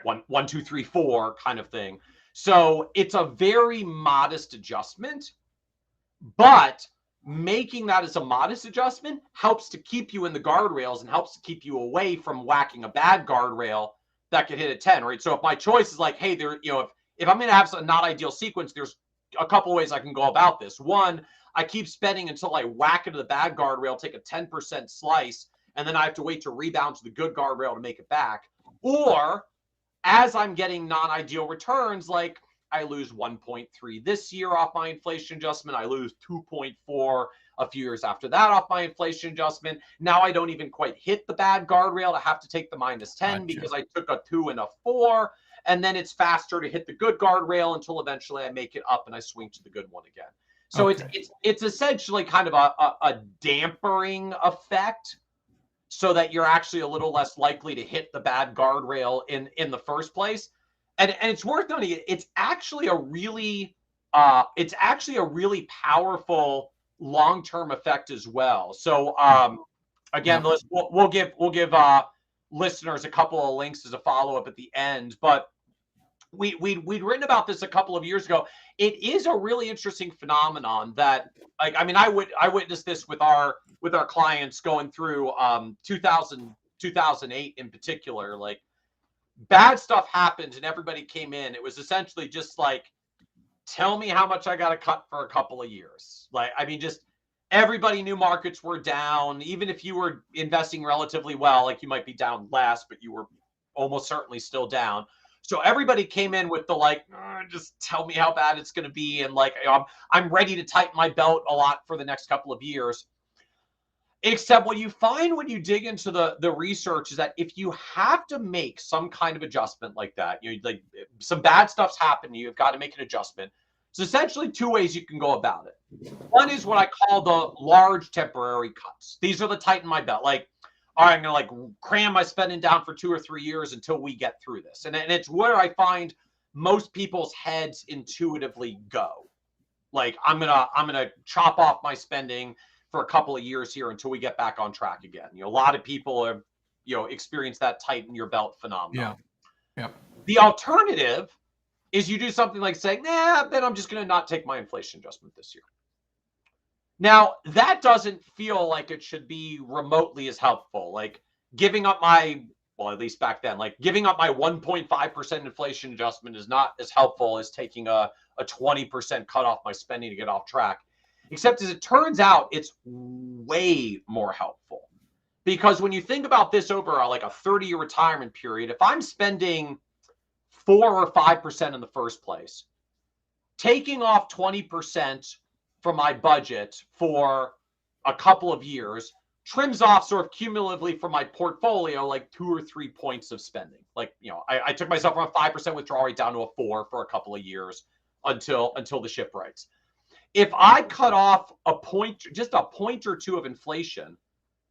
1, 2, 3, 4 kind of thing. So it's a very modest adjustment, but making that as a modest adjustment helps to keep you in the guardrails and helps to keep you away from whacking a bad guardrail that could hit a 10, right? So if my choice is like, hey, if I'm going to have a not ideal sequence, there's a couple ways I can go about this. One, I keep spending until I whack into the bad guardrail, take a 10% slice, and then I have to wait to rebound to the good guardrail to make it back. Or as I'm getting non-ideal returns, like I lose 1.3 this year off my inflation adjustment, I lose 2.4 a few years after that off my inflation adjustment. Now I don't even quite hit the bad guardrail. I have to take the -10 because I took a 2 and a 4. And then it's faster to hit the good guardrail until eventually I make it up and I swing to the good one again. So it's essentially kind of a dampering effect so that you're actually a little less likely to hit the bad guardrail in the first place. And it's worth noting, it's actually a really powerful long-term effect as well. So again, we'll give listeners a couple of links as a follow-up at the end, but we'd written about this a couple of years ago. It is a really interesting phenomenon that, like, I mean, I witnessed this with our clients going through 2008 in particular. Like, bad stuff happened and everybody came in. It was essentially just like, tell me how much I got to cut for a couple of years. Like, I mean, just everybody knew markets were down. Even if you were investing relatively well, like you might be down less, but you were almost certainly still down. So everybody came in with the like, just tell me how bad it's going to be. And like, I'm ready to tighten my belt a lot for the next couple of years. Except what you find when you dig into the research is that if you have to make some kind of adjustment like that, like some bad stuff's happened, you've got to make an adjustment. So essentially 2 ways you can go about it. One is what I call the large temporary cuts. These are the tighten my belt. Like, all right, I'm going to like cram my spending down for 2 or 3 years until we get through this. And it's where I find most people's heads intuitively go. Like, I'm going to chop off my spending for a couple of years here until we get back on track again. A lot of people have, experienced that tighten your belt phenomenon. Yeah. The alternative is you do something like saying, then I'm just going to not take my inflation adjustment this year. Now, that doesn't feel like it should be remotely as helpful. Like giving up at least back then, like giving up my 1.5% inflation adjustment is not as helpful as taking a 20% cut off my spending to get off track. Except as it turns out, it's way more helpful. Because when you think about this over like a 30-year retirement period, if I'm spending 4 or 5% in the first place, taking off 20% from my budget for a couple of years trims off sort of cumulatively from my portfolio like 2 or 3 points of spending. Like, I took myself from a 5% withdrawal rate down to a 4 for a couple of years until the ship rights. If I cut off just a point or two of inflation,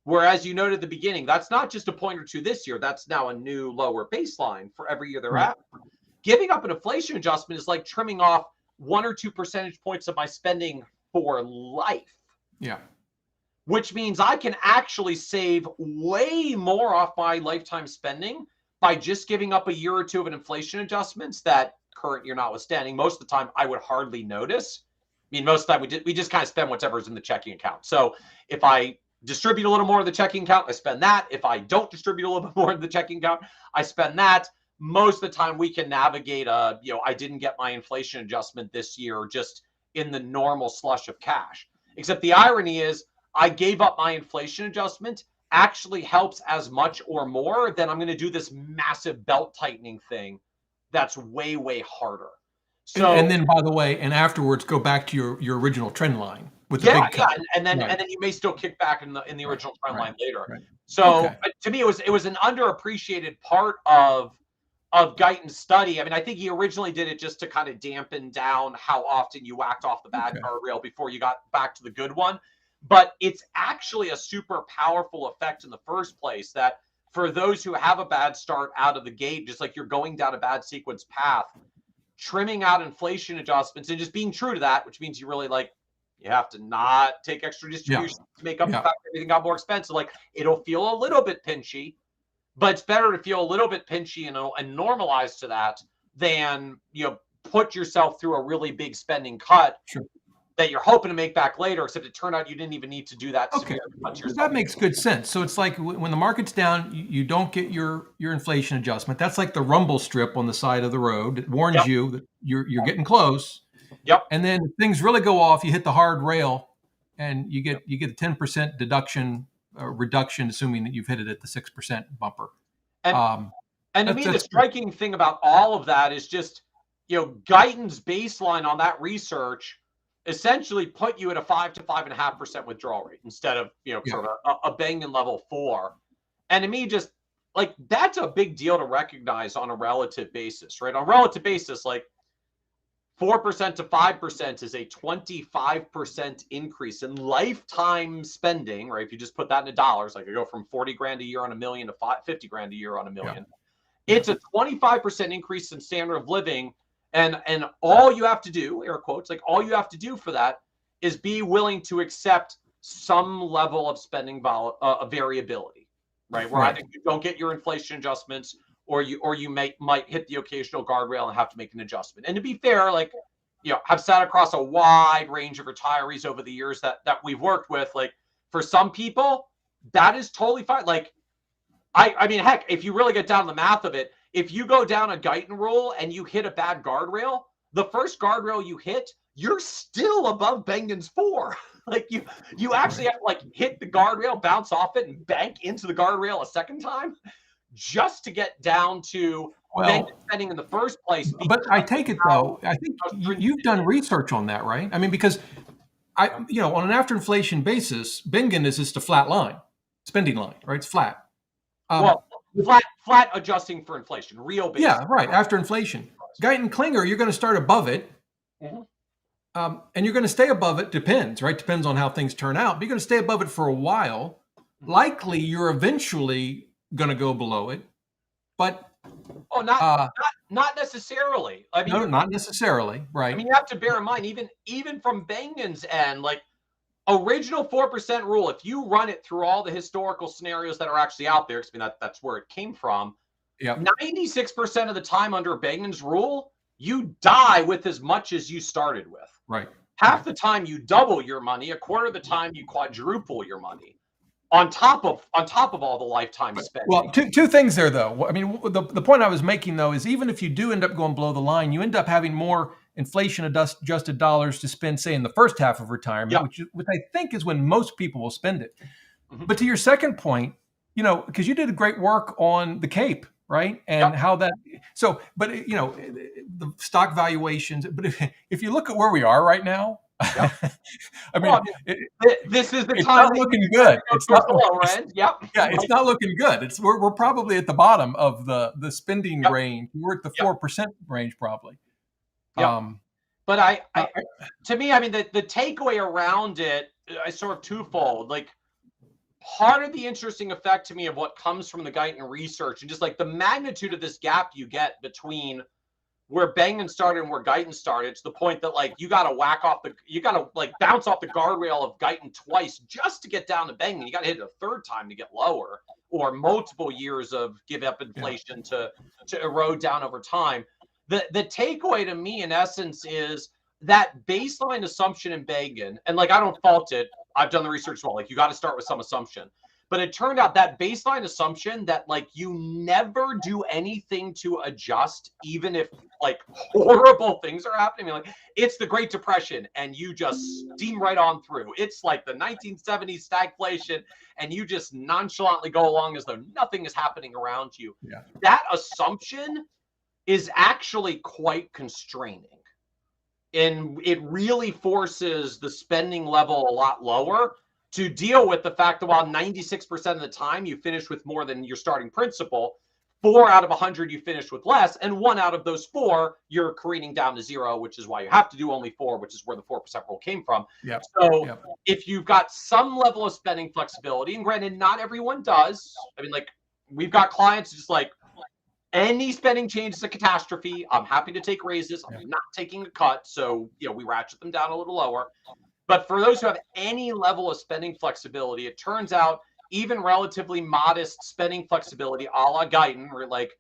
whereas you noted at the beginning, that's not just a point or two this year, that's now a new lower baseline for every year thereafter. Giving up an inflation adjustment is like trimming off 1 or 2 percentage points of my spending for life. Yeah. Which means I can actually save way more off my lifetime spending by just giving up a year or two of an inflation adjustments that current year notwithstanding, most of the time I would hardly notice. I mean, most of the time we just kind of spend whatever's in the checking account. So if I distribute a little more of the checking account, I spend that. If I don't distribute a little bit more of the checking account, I spend that. Most of the time we can navigate I didn't get my inflation adjustment this year just in the normal slush of cash. Except the irony is I gave up my inflation adjustment actually helps as much or more, then I'm going to do this massive belt tightening thing that's way, way harder. And So then, by the way, and afterwards go back to your original trend line with the yeah, big cut. and then Right, and then you may still kick back in the right, original trend right, line later. right. So Okay. to me, it was an underappreciated part of Guyton's study. I mean, I think he originally did it just to kind of dampen down how often you whacked off the bad Okay. guardrail before you got back to the good one. But it's actually a super powerful effect in the first place, that for those who have a bad start out of the gate, just like you're going down a bad sequence path, trimming out inflation adjustments and just being true to that, which means you have to not take extra Yeah. distributions to make up the Yeah. fact that everything got more expensive. Like, it'll feel a little bit pinchy, but it's better to feel a little bit pinchy and normalize to that than put yourself through a really big spending cut Sure. that you're hoping to make back later, except it turned out you didn't even need to do that Okay. severe cut to yourself. That makes good sense. So it's like when the market's down, you don't get your inflation adjustment. That's like the rumble strip on the side of the road. It warns Yep. you that you're getting close. Yep. And then if things really go off, you hit the hard rail, and you get a 10% deduction reduction, assuming that you've hit it at the 6% bumper. And Um, and to me, the striking thing about all of that is just, Guyton's baseline on that research essentially put you at a 5 to 5.5% withdrawal rate instead of, sort of a banging level 4. And to me, just like, that's a big deal to recognize on a relative basis, right? On a relative basis, like 4% to 5% is a 25% increase in lifetime spending, right? If you just put that into dollars, like I go from 40 grand a year on a million to 50 grand a year on a million. Yeah. It's a 25% increase in standard of living. And all you have to do, air quotes, like all you have to do for that is be willing to accept some level of spending variability, right? Where Right. either you don't get your inflation adjustments, or you might hit the occasional guardrail and have to make an adjustment. And to be fair, like, have sat across a wide range of retirees over the years that we've worked with. Like, for some people, that is totally fine. Like, I mean, heck, if you really get down to the math of it, if you go down a Guyton rule and you hit a bad guardrail, the first guardrail you hit, you're still above Bengen's 4. Like, you actually have to like hit the guardrail, bounce off it, and bank into the guardrail a second time just to get down to Bengen spending in the first place. But I take it though, I think you've done research on that, right? I mean, because on an after inflation basis, Bingen is just a flat line, spending line, right? It's flat. Well, flat adjusting for inflation, real basis. Yeah, right. After inflation, Guyton Klinger, you're going to start above it, and you're going to stay above it. Depends, right? Depends on how things turn out. But you're going to stay above it for a while. Likely, you're eventually going to go below it, but not necessarily. I mean, no, not necessarily, right? I mean, you have to bear in mind, even from Bengen's end, like, original 4% rule, if you run it through all the historical scenarios that are actually out there, because I mean, that's where it came from. Yeah. 96% of the time under Bengen's rule, you die with as much as you started with. Right. Half the time you double your money, a quarter of the time you quadruple your money, on top of all the lifetime spending. Well, two things there, though. I mean, the point I was making, though, is even if you do end up going below the line, you end up having more inflation adjusted dollars to spend, say, in the first half of retirement, which I think is when most people will spend it. But to your second point, because you did a great work on the CAPE, right? And how that, but the stock valuations, but if you look at where we are right now, I mean, this is the it's time. Not looking good. It's not the lower end. Yep. Yeah, it's not looking good. We're probably at the bottom of the spending range. We're at the 4% range probably. But to me, I mean, the takeaway around it is sort of twofold. Like, part of the interesting effect to me of what comes from the Guyton research, and just like the magnitude of this gap you get between where Bengen started and where Guyton started, to the point that like you got to like bounce off the guardrail of Guyton twice just to get down to Bengen. You got to hit it a third time to get lower, or multiple years of give up inflation to erode down over time. The takeaway to me, in essence, is that baseline assumption in Bengen, and like, I don't fault it. I've done the research as well. Like, you got to start with some assumption. But it turned out that baseline assumption that like you never do anything to adjust, even if like horrible things are happening. Like it's the Great Depression and you just steam right on through. It's like the 1970s stagflation and you just nonchalantly go along as though nothing is happening around you. Yeah. That assumption is actually quite constraining. And it really forces the spending level a lot lower to deal with the fact that while 96% of the time you finish with more than your starting principal, 4 out of 100 you finish with less, and 1 out of those 4 you're careening down to 0, which is why you have to do only 4, which is where the 4% rule came from. Yep. So Yep. if you've got some level of spending flexibility, and granted, not everyone does. I mean, like we've got clients just like any spending change is a catastrophe. I'm happy to take raises. I'm not taking a cut. So, we ratchet them down a little lower. But for those who have any level of spending flexibility, it turns out even relatively modest spending flexibility, a la Guyton, where like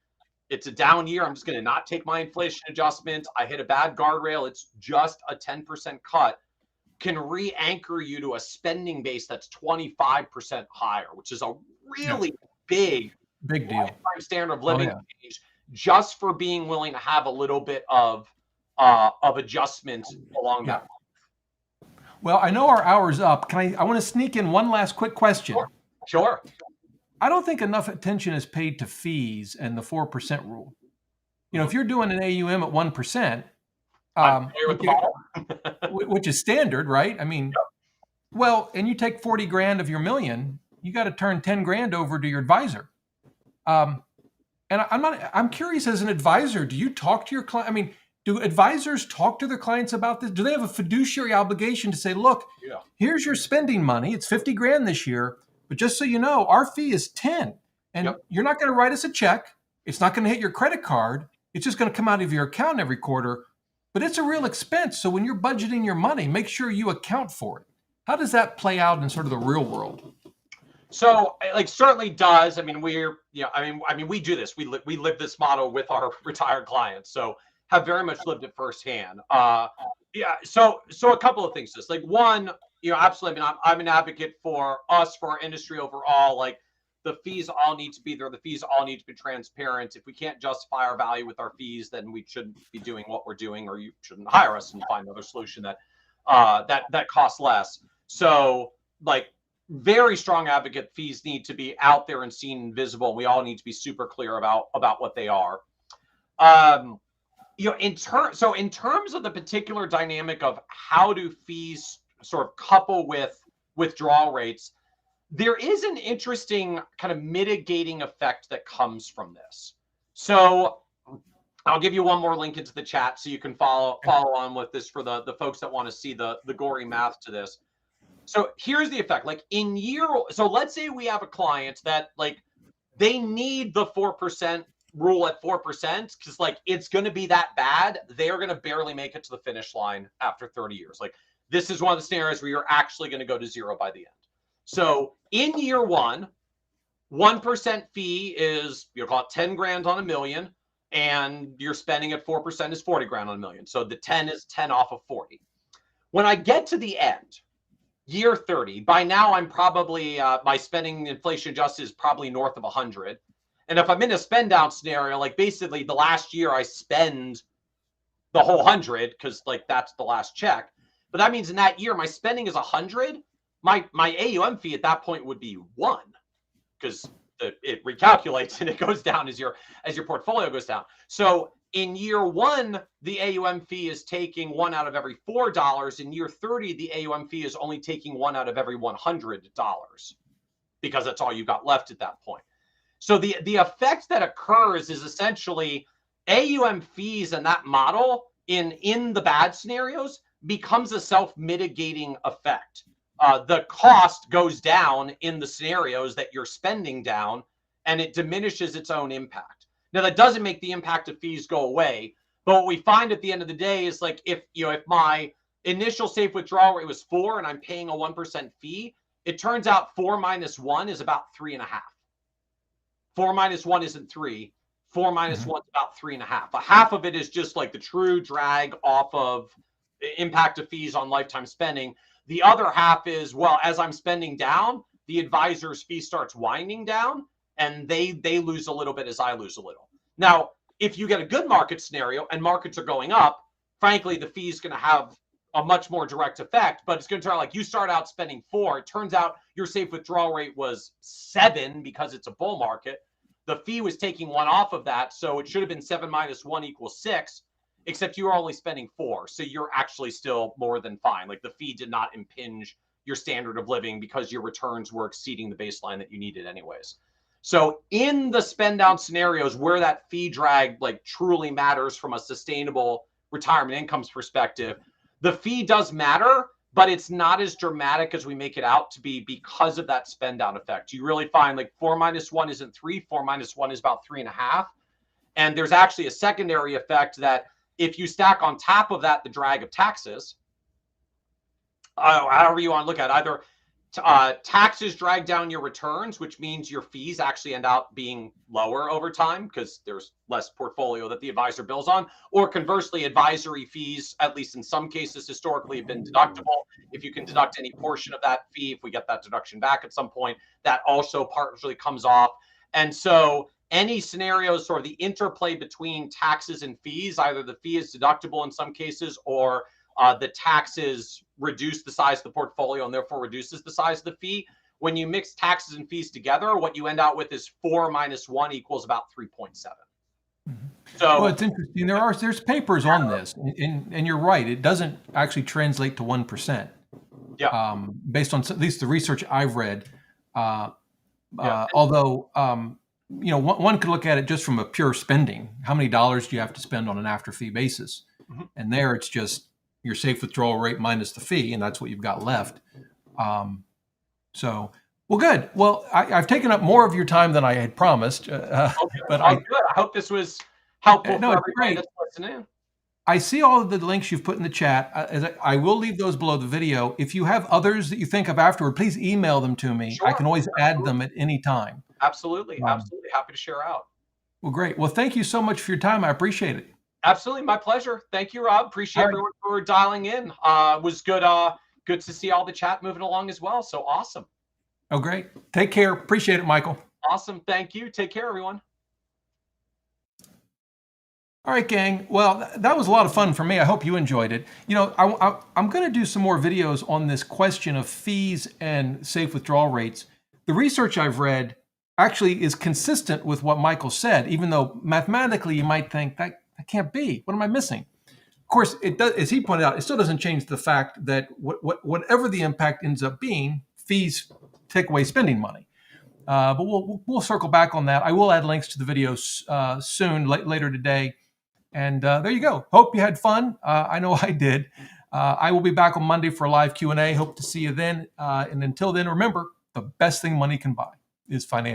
it's a down year, I'm just going to not take my inflation adjustment. I hit a bad guardrail. It's just a 10% cut, can re-anchor you to a spending base that's 25% higher, which is a really big deal. Standard of living change, just for being willing to have a little bit of adjustment along that. Well, I know our hour's up. I want to sneak in one last quick question. Sure. I don't think enough attention is paid to fees and the 4% rule. If you're doing an AUM at 1%, which is standard, right? I mean, well, and you take 40 grand of your million, you got to turn 10 grand over to your advisor. And I'm curious, as an advisor, do you talk to your client? I mean, do advisors talk to their clients about this? Do they have a fiduciary obligation to say, look, here's your spending money. It's 50 grand this year, but just so you know, our fee is 10. And you're not going to write us a check. It's not going to hit your credit card. It's just going to come out of your account every quarter, but it's a real expense. So when you're budgeting your money, make sure you account for it. How does that play out in sort of the real world? So, like, certainly does. I mean, we do this. We live this model with our retired clients. So, have very much lived it firsthand. So a couple of things. Just like one, absolutely. I mean, I'm an advocate for us, for our industry overall. Like, the fees all need to be there. The fees all need to be transparent. If we can't justify our value with our fees, then we shouldn't be doing what we're doing, or you shouldn't hire us and find another solution that costs less. So, like, very strong advocate, fees need to be out there and seen and visible. We all need to be super clear about what they are. In terms of the particular dynamic of how do fees sort of couple with withdrawal rates, there is an interesting kind of mitigating effect that comes from this. So I'll give you one more link into the chat so you can follow on with this for the folks that want to see the gory math to this. So here's the effect. Like so let's say we have a client that like they need the 4% rule at 4% because like it's going to be that bad. They're going to barely make it to the finish line after 30 years. Like this is one of the scenarios where you're actually going to go to 0 by the end. So in year one, 1% fee is, you call it 10 grand on a million, and you're spending at 4% is 40 grand on a million. So the 10 is 10 off of 40. When I get to the end, year 30, by now I'm probably, my spending inflation adjusted is probably north of 100. And if I'm in a spend down scenario, like basically the last year I spend the whole 100 because like that's the last check. But that means in that year, my spending is 100. My AUM fee at that point would be 1 because it recalculates and it goes down as your portfolio goes down. So in year one, the AUM fee is taking 1 out of every $4. In year 30, the AUM fee is only taking 1 out of every $100 because that's all you got left at that point. So the effect that occurs is essentially AUM fees and that model in the bad scenarios becomes a self-mitigating effect. The cost goes down in the scenarios that you're spending down, and it diminishes its own impact. Now, that doesn't make the impact of fees go away, but what we find at the end of the day is like if my initial safe withdrawal rate was 4 and I'm paying a 1% fee, it turns out 4 minus 1 is about 3.5. 4 minus 1 isn't 3. 4 minus 1 is about 3.5. A half of it is just like the true drag off of impact of fees on lifetime spending. The other half is, well, as I'm spending down, the advisor's fee starts winding down, and they lose a little bit as I lose a little. Now, if you get a good market scenario and markets are going up, frankly, the fee is going to have a much more direct effect, but it's going to turn out like you start out spending 4. It turns out your safe withdrawal rate was 7 because it's a bull market. The fee was taking 1 off of that, so it should have been 7 minus 1 equals 6, except you were only spending 4. So you're actually still more than fine. Like the fee did not impinge your standard of living because your returns were exceeding the baseline that you needed anyways. So in the spend down scenarios where that fee drag like truly matters from a sustainable retirement incomes perspective, the fee does matter, but it's not as dramatic as we make it out to be because of that spend down effect. You really find like 4 minus 1 isn't 3, 4 minus 1 is about 3.5. And there's actually a secondary effect that if you stack on top of that the drag of taxes, however you want to look at it, either taxes drag down your returns, which means your fees actually end up being lower over time because there's less portfolio that the advisor bills on, or conversely, advisory fees, at least in some cases historically, have been deductible. If you can deduct any portion of that fee, if we get that deduction back at some point, that also partially comes off. And so any scenarios or the interplay between taxes and fees, either the fee is deductible in some cases or the taxes reduce the size of the portfolio and therefore reduces the size of the fee. When you mix taxes and fees together, what you end out with is 4 minus 1 equals about 3.7. So, well, it's interesting. There's papers on this, and you're right. It doesn't actually translate to 1%. Yeah. Based on at least the research I've read. Although, one could look at it just from a pure spending. How many dollars do you have to spend on an after fee basis? Mm-hmm. And there, it's just your safe withdrawal rate minus the fee, and that's what you've got left. Well, good. Well, I've taken up more of your time than I had promised. Okay. But good. I hope this was helpful for everybody that's listening. I see all of the links you've put in the chat. I will leave those below the video. If you have others that you think of afterward, please email them to me. Sure. I can always add them at any time. Absolutely. Absolutely. Happy to share out. Well, great. Well, thank you so much for your time. I appreciate it. Absolutely. My pleasure. Thank you, Rob. Appreciate everyone for dialing in. It was good. Good to see all the chat moving along as well. So awesome. Oh, great. Take care. Appreciate it, Michael. Awesome. Thank you. Take care, everyone. All right, gang. Well, that was a lot of fun for me. I hope you enjoyed it. I'm going to do some more videos on this question of fees and safe withdrawal rates. The research I've read actually is consistent with what Michael said, even though mathematically you might think that can't be. What am I missing? Of course, it does, as he pointed out, it still doesn't change the fact that whatever the impact ends up being, fees take away spending money. But we'll circle back on that. I will add links to the videos soon, later today. And there you go. Hope you had fun. I know I did. I will be back on Monday for a live Q&A. Hope to see you then. And until then, remember, the best thing money can buy is financial.